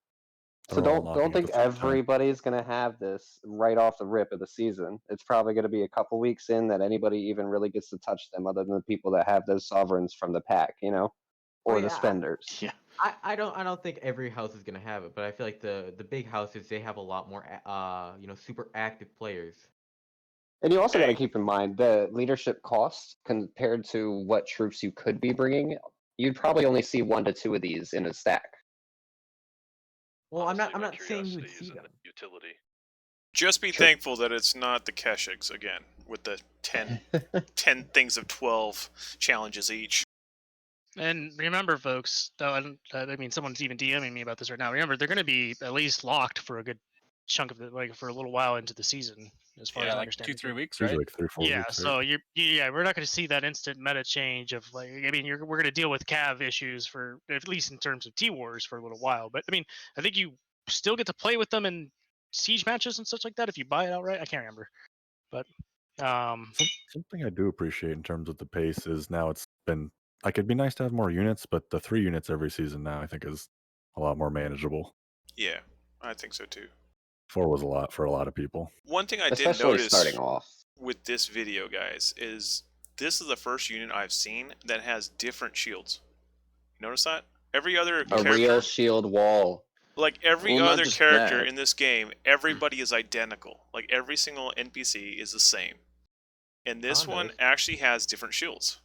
So They're all don't knocking at think the same time. everybody's going to have this right off the rip of the season. It's probably going to be a couple weeks in that anybody even really gets to touch them, other than the people that have those sovereigns from the pack, or the spenders. Yeah. I don't think every house is gonna have it, but I feel like the big houses, they have a lot more super active players. And you also got to keep in mind the leadership cost compared to what troops you could be bringing. You'd probably only see 1 to 2 of these in a stack. Well, Honestly, I'm my not saying you would curiosity see is in them. the utility. Just be thankful that it's not the Keshiks again, with the 10 things of 12 challenges each. And remember, folks, though, I mean, someone's even DMing me about this right now. Remember, they're going to be at least locked for a good chunk of for a little while into the season, as far as I like understand. 2-3 weeks, Usually right? like 3 or 4 Yeah, weeks. so we're not going to see that instant meta change of like. I mean, we're going to deal with Cav issues for at least in terms of T Wars for a little while. But I mean, I think you still get to play with them in siege matches and such like that if you buy it outright. I can't remember, but Something I do appreciate in terms of the pace is now it's been like it'd be nice to have more units, but the 3 units every season now I think is a lot more manageable. Yeah, I think so too. 4 was a lot for a lot of people. One thing I did Especially notice starting off. with this video, guys, is this is the first unit I've seen that has different shields. Notice that? Every other A real shield wall. Like every Well, not other just character that. in this game, everybody is identical. Like every single NPC is the same. And this one Condos. actually has different shields.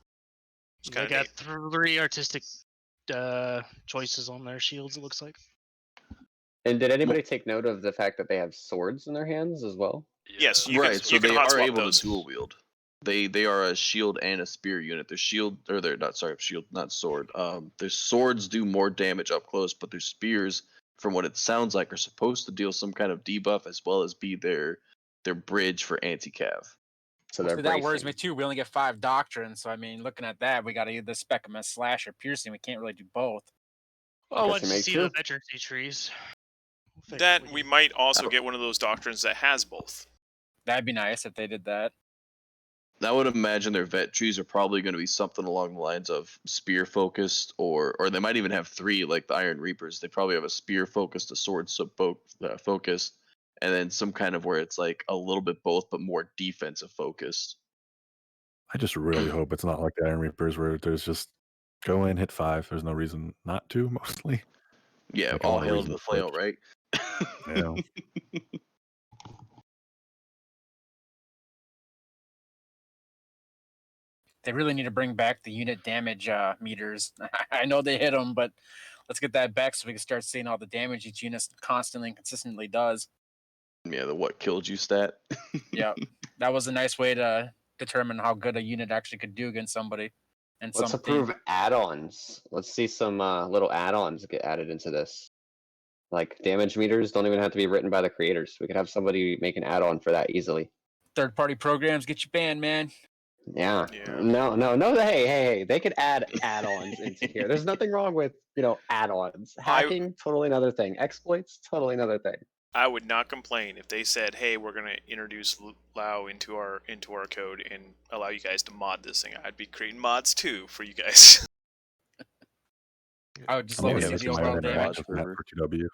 It's They kind of got neat. 3 artistic choices on their shields. It looks like. And did anybody take note of the fact that they have swords in their hands as well? Yes, Yeah. Right, so you can they hot are swap able those. to dual wield. They are a shield and a spear unit. Their shield, or they're not, sorry, shield, not sword. Their swords do more damage up close, but their spears, from what it sounds like, are supposed to deal some kind of debuff as well as be their bridge for anti-cav. So Well, they're see, that worries bracing. me too. We only get 5 doctrines, so I mean, looking at that, we got to either spec them as slash or piercing. We can't really do both. Well, Guess once you you make see two. the veterancy trees. we'll figure That what we can- might also don't- get one of those doctrines that has both. That'd be nice if they did that. I would imagine their vet trees are probably going to be something along the lines of spear focused, or they might even have 3 like the Iron Reapers. They probably have a spear focused, a sword focused, and then some kind of where it's like a little bit both, but more defensive focused. I just really hope it's not like the Iron Reapers where there's just go in, hit 5. There's no reason not to, mostly. Yeah, Like, I all want a hail to reason the to switch. flail, right? Yeah. They really need to bring back the unit damage meters. I know they hit them, but let's get that back so we can start seeing all the damage each unit constantly and consistently does. Yeah, the what killed you stat. Yeah, that was a nice way to determine how good a unit actually could do against somebody. And Let's something. approve add-ons. Let's see some little add-ons get added into this. Like damage meters don't even have to be written by the creators. We could have somebody make an add-on for that easily. Third-party programs get you banned, man. Yeah. Yeah. No. Hey. They could add add-ons into here. There's nothing wrong with, add-ons. Hacking, totally another thing. Exploits, totally another thing. I would not complain if they said, "Hey, we're going to introduce Lao into our code and allow you guys to mod this thing." I'd be creating mods too for you guys. I would just I'm love gonna to have see this the in my overall own damage. interactive map for 2W.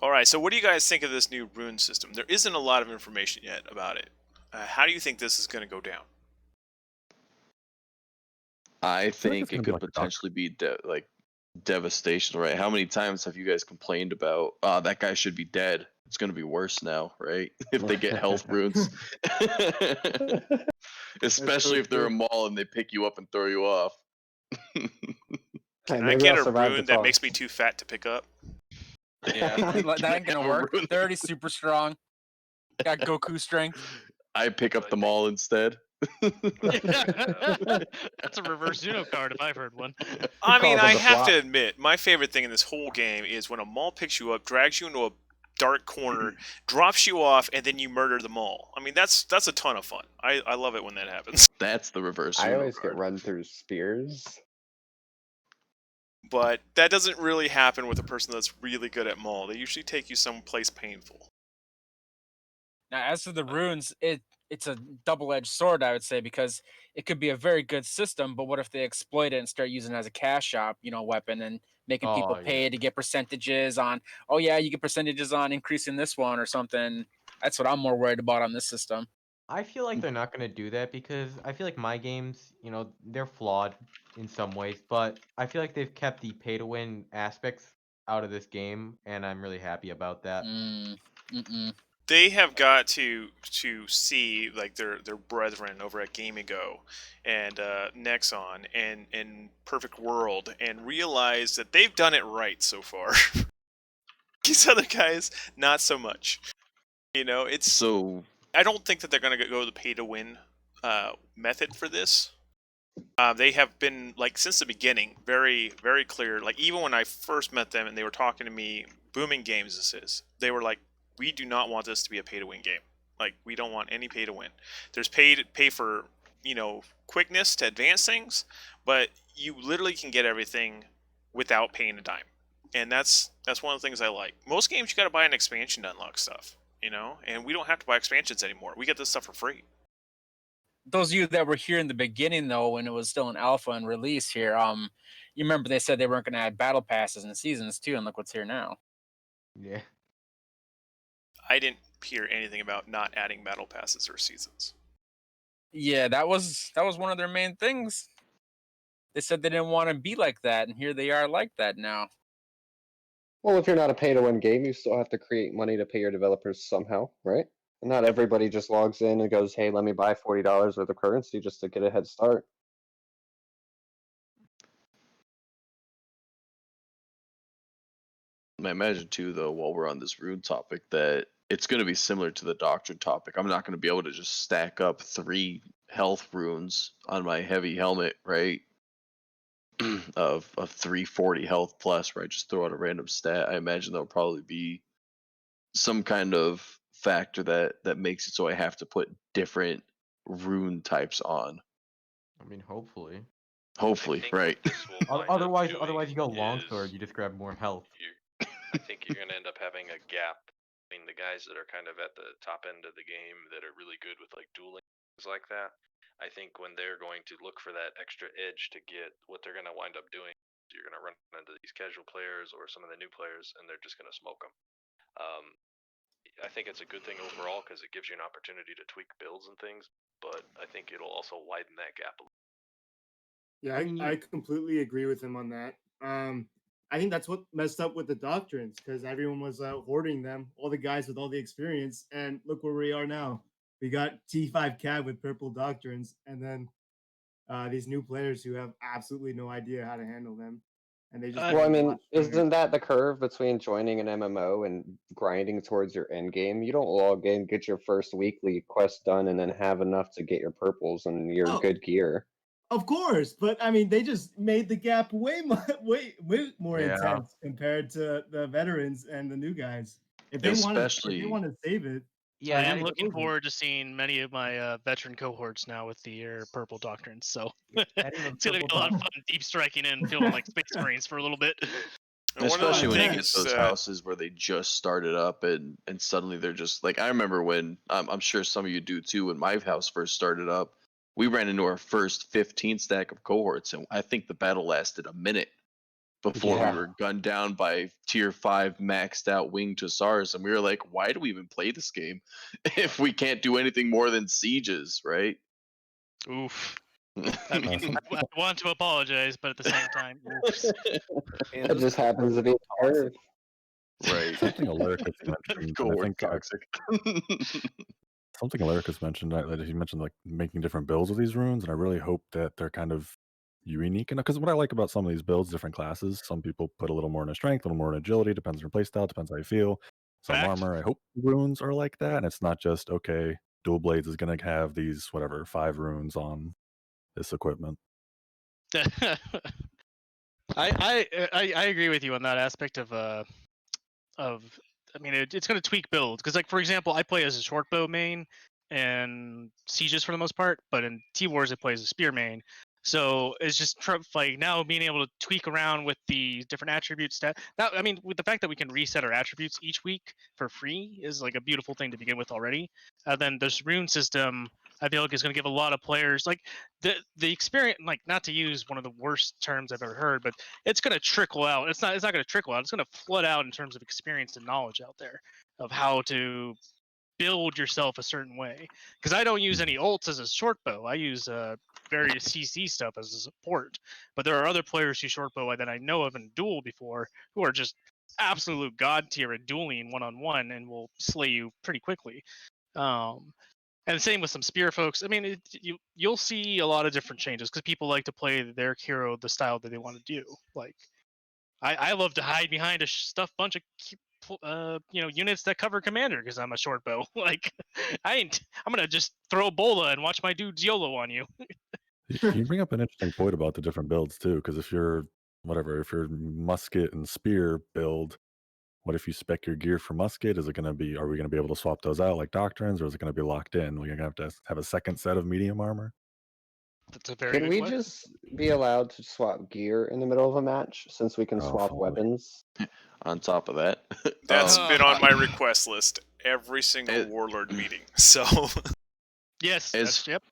All right, so what do you guys think of this new rune system? There isn't a lot of information yet about it. How do you think this is going to go down? I it's think gonna it be could like a potentially be devastation, right? How many times have you guys complained about, that guy should be dead? It's going to be worse now, right? If they get health runes. Especially if they're a mall and they pick you up and throw you off. Can I Maybe get I'll a survive the rune that makes me toss. too fat to pick up? Yeah, that ain't gonna Have a work. rune They're already super strong. Got Goku strength. I pick up the mall instead. That's a reverse Uno card if I've heard one. I mean, calls them I the have flop. to admit, my favorite thing in this whole game is when a mall picks you up, drags you into a dark corner, drops you off, and then you murder the mall. I mean, that's a ton of fun. I love it when that happens. That's the reverse I Uno always get card. run through spears. But that doesn't really happen with a person that's really good at mall. They usually take you someplace painful. Now, as for the runes, it's a double-edged sword, I would say, because it could be a very good system, but what if they exploit it and start using it as a cash shop, weapon and making people Oh, pay yeah. to get percentages on, oh yeah, you get percentages on increasing this one or something. That's what I'm more worried about on this system. I feel like they're not gonna do that because I feel like my games, they're flawed in some ways, but I feel like they've kept the pay to win aspects out of this game, and I'm really happy about that. They have got to see like their brethren over at Gamigo and Nexon and Perfect World and realize that they've done it right so far. These other guys, not so much. It's So I don't think that they're going to go the pay to win method for this. They have been like since the beginning very very clear. Like even when I first met them and they were talking to me, Booming Games this is. They were like, we do not want this to be a pay to win game. Like we don't want any pay to win. There's pay for quickness to advance things, but you literally can get everything without paying a dime. And that's one of the things I like. Most games you got to buy an expansion to unlock stuff, and we don't have to buy expansions anymore. We get this stuff for free. Those of you that were here in the beginning, though, when it was still an alpha and release here, you remember they said they weren't going to add battle passes and seasons too, and look what's here now. Yeah. I didn't hear anything about not adding battle passes or seasons. Yeah, that was one of their main things. They said they didn't want to be like that, and here they are like that now. Well, if you're not a pay-to-win game, you still have to create money to pay your developers somehow, right? And not everybody just logs in and goes, "Hey, let me buy $40 worth of currency just to get a head start." I imagine too, though, while we're on this rune topic, that it's going to be similar to the doctrine topic. I'm not going to be able to just stack up 3 health runes on my heavy helmet, right? of 340 health plus, right? Just throw out a random stat. I imagine there'll probably be some kind of factor that makes it so I have to put different rune types on. I mean, hopefully. Hopefully, think right? what this will wind up Otherwise, you go doing longsword. is You just grab more health. I think you're going to end up having a gap between the guys that are kind of at the top end of the game that are really good with like dueling, things like that. I think when they're going to look for that extra edge to get what they're going to wind up doing, you're going to run into these casual players or some of the new players, and they're just going to smoke them. I think it's a good thing overall because it gives you an opportunity to tweak builds and things, but I think it'll also widen that gap a little. Yeah, I mean, I completely agree with him on that. I think that's what messed up with the doctrines because everyone was hoarding them, all the guys with all the experience, and look where we are now. We got T5 Cab with purple doctrines, and then these new players who have absolutely no idea how to handle them, and they just Well, I become a mean, lot stronger. isn't that the curve between joining an MMO and grinding towards your end game? You don't log in, get your first weekly quest done, and then have enough to get your purples and your Oh. good gear. Of course, but I mean, they just made the gap way more Yeah. intense compared to the veterans and the new guys. If they Especially- want to save it, Yeah, or I am make it looking over. forward to seeing many of my veteran cohorts now with the purple doctrines. So Adding those it's gonna be a purple lot of dots. fun deep striking in, feeling like Space Marines for a little bit. And one of Especially the when you get things, those houses where they just started up and suddenly they're just like, I remember when, I'm sure some of you do too, when my house first started up, we ran into our first 15 stack of cohorts, and I think the battle lasted a minute before Yeah. we were gunned down by tier 5 maxed out winged Hussars, and we were like, why do we even play this game if we can't do anything more than sieges, right? Oof. I mean, I want to apologize, but at the same time, oops. It just happens to be a curve. Right. Something Alaricus mentioned. I Cohort think toxic. something Alaricus mentioned that he mentioned like making different builds of these runes, and I really hope that they're kind of unique. And because what I like about some of these builds, different classes, some people put a little more in a strength, a little more in agility, depends on your playstyle, depends how you feel. Some Fact. armor. I hope runes are like that, and it's not just okay. Dual Blades is going to have these whatever 5 runes on this equipment. I agree with you on that aspect of I mean it's going to tweak builds because like for example I play as a short bow main and sieges for the most part, but in T-Wars I play as a spear main. So it's just like now being able to tweak around with the different attributes. Now, I mean, with the fact that we can reset our attributes each week for free is like a beautiful thing to begin with already. Then this rune system, I feel like is going to give a lot of players like the experience. Like not to use one of the worst terms I've ever heard, but it's going to trickle out. It's not going to trickle out. It's going to flood out in terms of experience and knowledge out there of how to build yourself a certain way. Because I don't use any ults as a short bow. I use various CC stuff as a support. But there are other players who short bow that I know of in duel before who are just absolute god tier at dueling one-on-one and will slay you pretty quickly. And same with some spear folks. I mean, you'll see a lot of different changes because people like to play their hero the style that they want to do. Like, I love to hide behind a stuffed bunch of units that cover commander because I'm a short bow. Like, I'm gonna just throw Bola and watch my dudes YOLO on you. You bring up an interesting point about the different builds too, because if you're musket and spear build, what if you spec your gear for musket? Is it going to be? Are we going to be able to swap those out like doctrines, or is it going to be locked in? We're going to have a second set of medium armor. That's a very Can good we question. just be allowed to swap gear in the middle of a match since we can Oh, swap fine. weapons? On top of that, That's um, been on my request list every single Warlord meeting. So Yes. As- Yep.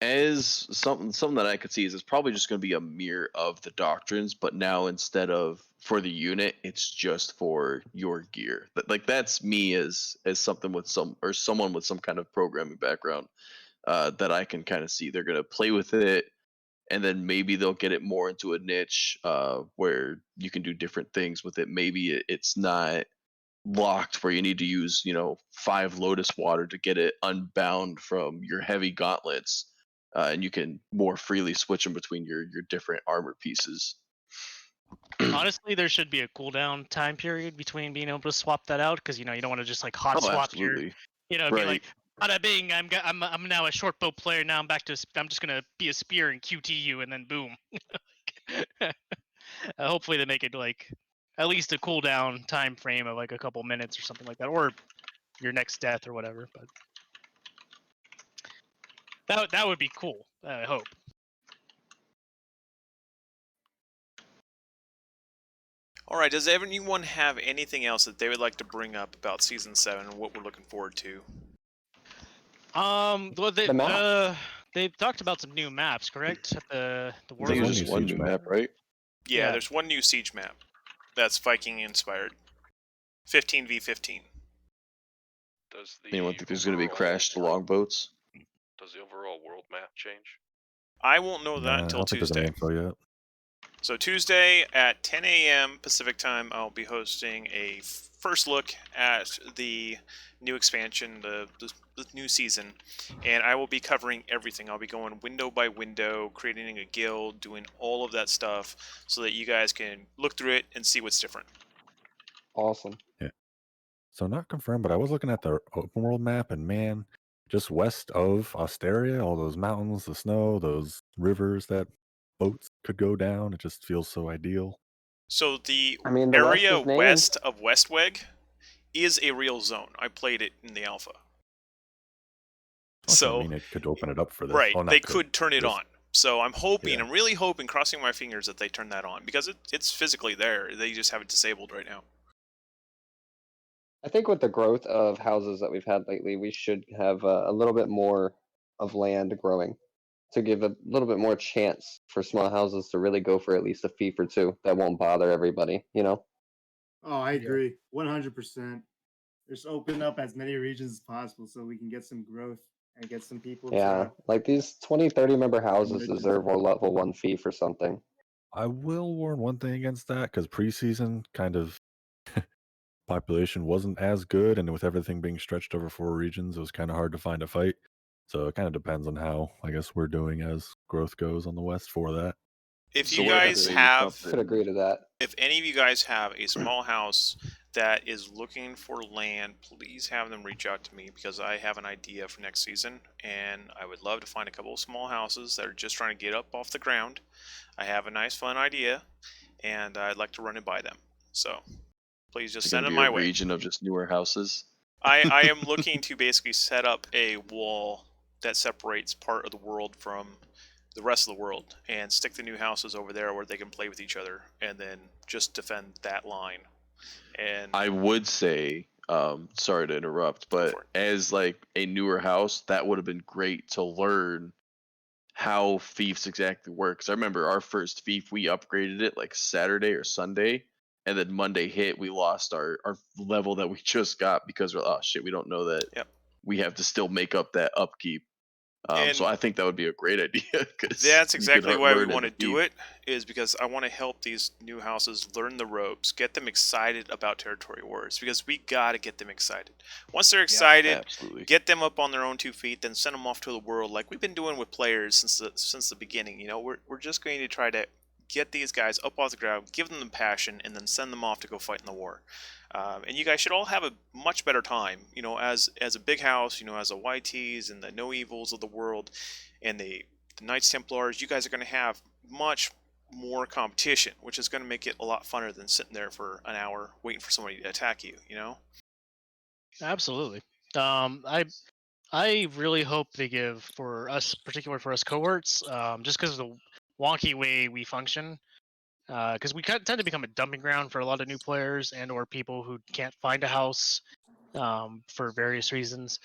as something that I could see is it's probably just going to be a mirror of the doctrines, but now instead of for the unit, it's just for your gear. Like that's me as something with someone with some kind of programming background that I can kind of see. They're going to play with it and then maybe they'll get it more into a niche where you can do different things with it. Maybe it's not locked where you need to use 5 lotus water to get it unbound from your heavy gauntlets, and you can more freely switch them between your different armor pieces. Honestly, there should be a cooldown time period between being able to swap that out, because you don't want to just like hot Oh, swap absolutely. be Right. like, bada bing, I'm now a short bow player. Now I'm back to I'm just gonna be a spear and QT you, and then boom. Hopefully they make it like at least a cooldown time frame of like a couple minutes or something like that, or your next death or whatever. But that would be cool. I hope. All right. Does anyone have anything else that they would like to bring up about season 7 and what we're looking forward to? Well, The map. they talked about some new maps, correct? At the I world. think it was one just new one siege new map. map, right? Yeah, Yeah. there's one new siege map that's Viking inspired. 15v15. Does the Anyone think there's going to be overall crash to world- longboats? Does the overall world map change? I won't know that Nah, I until don't think there's any Tuesday. info yet. So Tuesday at 10 a.m. Pacific time, I'll be hosting a first look at the new expansion, the new season, and I will be covering everything. I'll be going window by window, creating a guild, doing all of that stuff, so that you guys can look through it and see what's different. Awesome. So not confirmed, but I was looking at the open world map, and man, just west of Osteria, all those mountains, the snow, those rivers that boats could go down, it just feels so ideal. So the I mean, the West area is named. west of Westweg is a real zone. I played it in the alpha. Also, I So, mean, it could open it up for this. right, Well, not they could turn it just- on. So I'm hoping, Yeah. I'm really hoping, crossing my fingers that they turn that on, because it's physically there. They just have it disabled right now. I think with the growth of houses that we've had lately, we should have a little bit more of land growing to give a little bit more chance for small houses to really go for at least a fief or two that won't bother everybody, Oh, I agree, 100%. Just open up as many regions as possible so we can get some growth and get some people Yeah, to. like these 20, 30 member houses Regions. deserve more level 1 fief or something. I will warn one thing against that, because preseason kind of population wasn't as good, and with everything being stretched over 4 regions, it was kind of hard to find a fight. So it kind of depends on how, I guess, we're doing as growth goes on the West for that. If So you we're guys saying have, Could agree to that. if any of you guys have a small house that is looking for land, please have them reach out to me, because I have an idea for next season, and I would love to find a couple of small houses that are just trying to get up off the ground. I have a nice, fun idea, and I'd like to run it by them. So please just It's send going to them be my a way. region of just newer houses. I am looking to basically set up a wall that separates part of the world from the rest of the world, and stick the new houses over there where they can play with each other, and then just defend that line. And I would say, sorry to interrupt, but for it. as like a newer house, that would have been great to learn how fiefs exactly work. 'Cause I remember our first fief, we upgraded it like Saturday or Sunday, and then Monday hit, we lost our level that we just got because we're, oh shit, we don't know that Yep. we have to still make up that upkeep. And So I think that would be a great idea. 'Cause that's you could exactly why we learn as want a to do fief. it, is because I want to help these new houses learn the ropes, get them excited about territory wars, because we got to get them excited. Once they're excited, Absolutely. get them up on their own 2 feet, then send them off to the world like we've been doing with players since the beginning. We're just going to try to get these guys up off the ground, give them the passion, and then send them off to go fight in the war. And you guys should all have a much better time, as a big house, as the YTs and the No Evils of the world, and the Knights Templars. You guys are going to have much more competition, which is going to make it a lot funner than sitting there for an hour waiting for somebody to attack you. Absolutely. I really hope they give, for us, particular for us cohorts, just because of the wonky way we function, because we tend to become a dumping ground for a lot of new players and/or people who can't find a house for various reasons.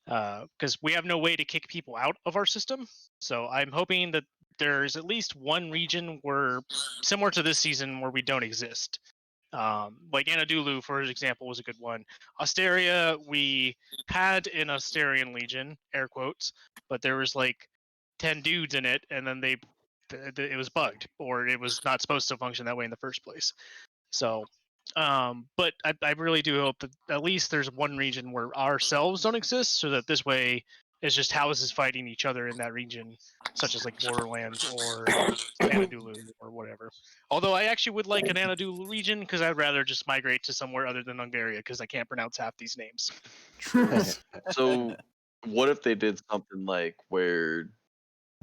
Because we have no way to kick people out of our system. So I'm hoping that there's at least one region where, similar to this season, where we don't exist. Like Anadolu, for example, was a good one. Osteria, we had an Osterian Legion, air quotes, but there was like 10 dudes in it, and then they it was bugged or it was not supposed to function that way in the first place. So, but I really do hope that at least there's one region where ourselves don't exist, so that this way it's just houses fighting each other in that region, such as like Borderlands or Anadolu or whatever. Although I actually would like an Anadolu region because I'd rather just migrate to somewhere other than Hungaria because I can't pronounce half these names. So, what if they did something like where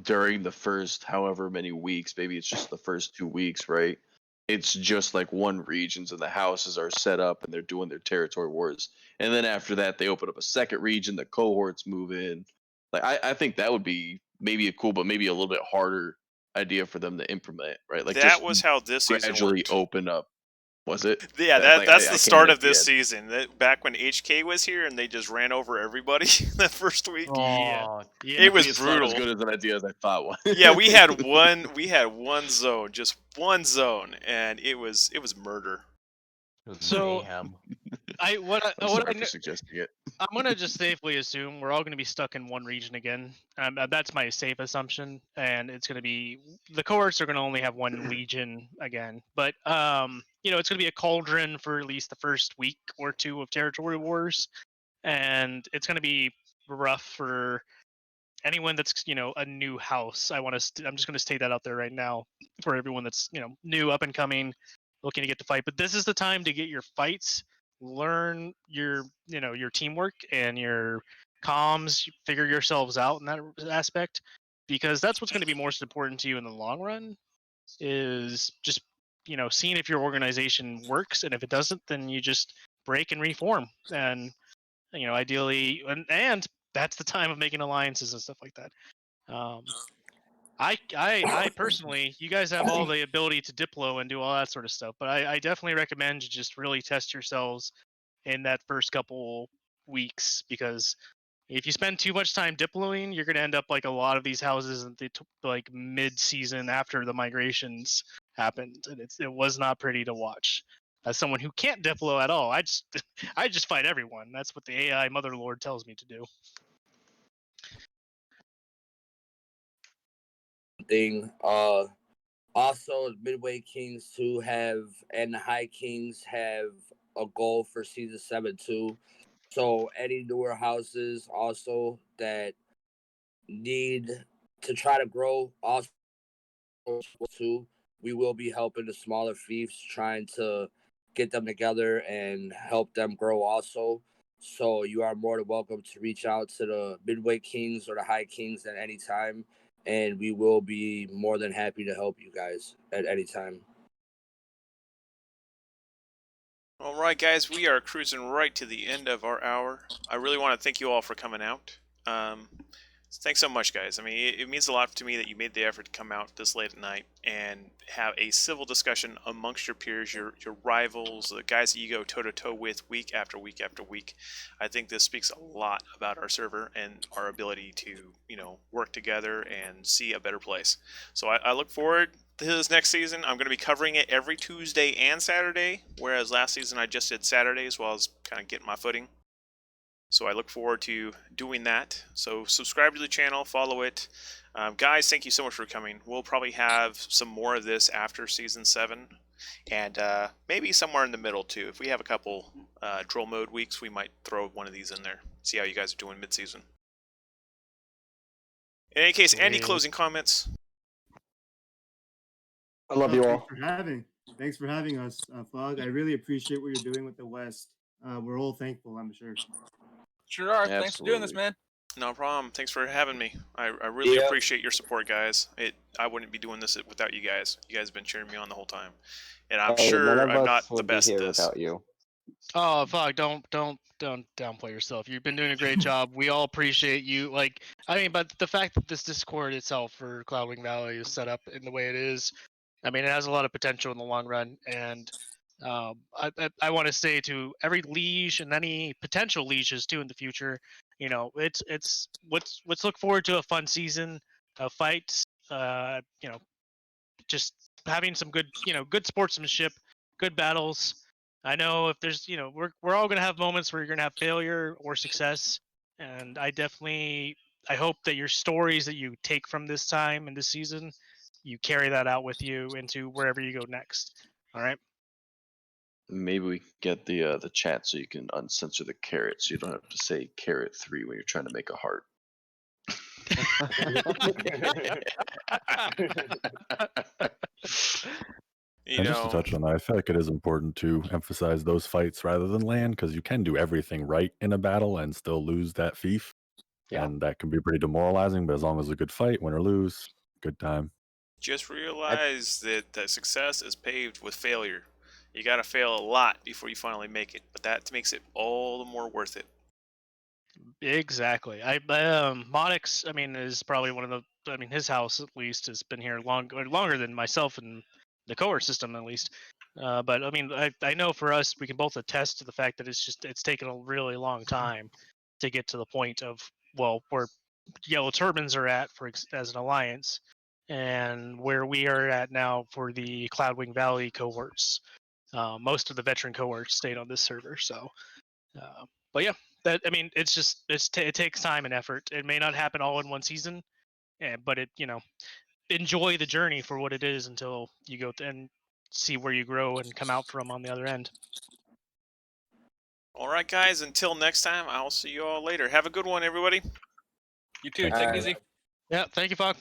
during the first however many weeks, maybe it's just the first 2 weeks, right? It's just like one regions and the houses are set up and they're doing their territory wars. And then after that, they open up a second region, the cohorts move in. Like, I think that would be maybe a cool, but maybe a little bit harder idea for them to implement, right? Like, That just was how this season gradually worked. open up. Was it? Yeah, Like, that's I the can't start wait of at the this end. season. Back when HK was here and they just ran over everybody that first week. Oh, Yeah. It was It's not as brutal. good as an idea as I thought was. Yeah, we had one zone, just one zone, and it was murder. it was So- mayhem. I'm sorry for suggesting it. I'm gonna just safely assume we're all gonna be stuck in one region again. That's my safe assumption, and it's gonna be the cohorts are gonna only have one legion again. But it's gonna be a cauldron for at least the first week or two of territory wars, and it's gonna be rough for anyone that's a new house. I'm just gonna state that out there right now for everyone that's new, up and coming, looking to get to fight. But this is the time to get your fights, learn your your teamwork and your comms, figure yourselves out in that aspect, because that's what's going to be most important to you in the long run. Is just seeing if your organization works, and if it doesn't, then you just break and reform, and ideally, and that's the time of making alliances and stuff like that. I personally, you guys have all the ability to diplo and do all that sort of stuff, but I definitely recommend you just really test yourselves in that first couple weeks, because if you spend too much time diploing, you're going to end up like a lot of these houses in the like mid-season after the migrations happened, and it was not pretty to watch. As someone who can't diplo at all, I just fight everyone. That's what the AI Motherlord tells me to do. Thing. Also, Midway Kings too and the High Kings have a goal for season 7 too. So any newer houses also that need to try to grow also too, we will be helping the smaller fiefs, trying to get them together and help them grow also. So you are more than welcome to reach out to the Midway Kings or the High Kings at any time, and we will be more than happy to help you guys at any time. All right, guys, we are cruising right to the end of our hour. I really want to thank you all for coming out. Thanks so much, guys. I mean, it means a lot to me that you made the effort to come out this late at night and have a civil discussion amongst your peers, your rivals, the guys that you go toe-to-toe with week after week after week. I think this speaks a lot about our server and our ability to, work together and see a better place. So I look forward to this next season. I'm going to be covering it every Tuesday and Saturday, whereas last season I just did Saturdays while I was kind of getting my footing. So I look forward to doing that. So subscribe to the channel, follow it. Guys, thank you so much for coming. We'll probably have some more of this after Season 7. And maybe somewhere in the middle, too. If we have a couple troll mode weeks, we might throw one of these in there. See how you guys are doing mid-season. In any case, any closing comments? I love you all. Thanks for having us, Fog. I really appreciate what you're doing with the West. We're all thankful, I'm sure. Sure are. Thanks for doing this, man. No problem. Thanks for having me. I really appreciate your support, guys. I wouldn't be doing this without you guys. You guys have been cheering me on the whole time. And I'm sure I'm not the best at this. Without you. Oh, fuck! Don't downplay yourself. You've been doing a great job. We all appreciate you. But the fact that this Discord itself for Cloudwing Valley is set up in the way it is, it has a lot of potential in the long run. And I want to say to every liege and any potential lieges too in the future, let's look forward to a fun season of fights. Just having some good sportsmanship, good battles. I know if there's we're all gonna have moments where you're gonna have failure or success, and I hope that your stories that you take from this time and this season you carry that out with you into wherever you go next. All right. Maybe we can get the chat so you can uncensor the carrot, so you don't have to say carrot 3 when you're trying to make a heart. You And just to know, touch on that, I feel like it is important to emphasize those fights rather than land, because you can do everything right in a battle and still lose that fief. Yeah. And that can be pretty demoralizing, but as long as it's a good fight, win or lose, good time. just realize that success is paved with failure. You got to fail a lot before you finally make it, but that makes it all the more worth it. Exactly. Monix, I mean, is probably one of the. I mean, his house at least has been here longer than myself and the cohort system at least. But I mean, I know for us, we can both attest to the fact that it's taken a really long time to get to the point of where Yellow Turbans are at as an alliance, and where we are at now for the Cloudwing Valley cohorts. Most of the veteran cohorts stayed on this server, so. But yeah, that I mean, it takes time and effort. It may not happen all in one season, but enjoy the journey for what it is until you go and see where you grow and come out from on the other end. All right, guys. Until next time, I'll see you all later. Have a good one, everybody. You too. Thanks. Take it Alright. easy. Yeah, thank you, Fogg.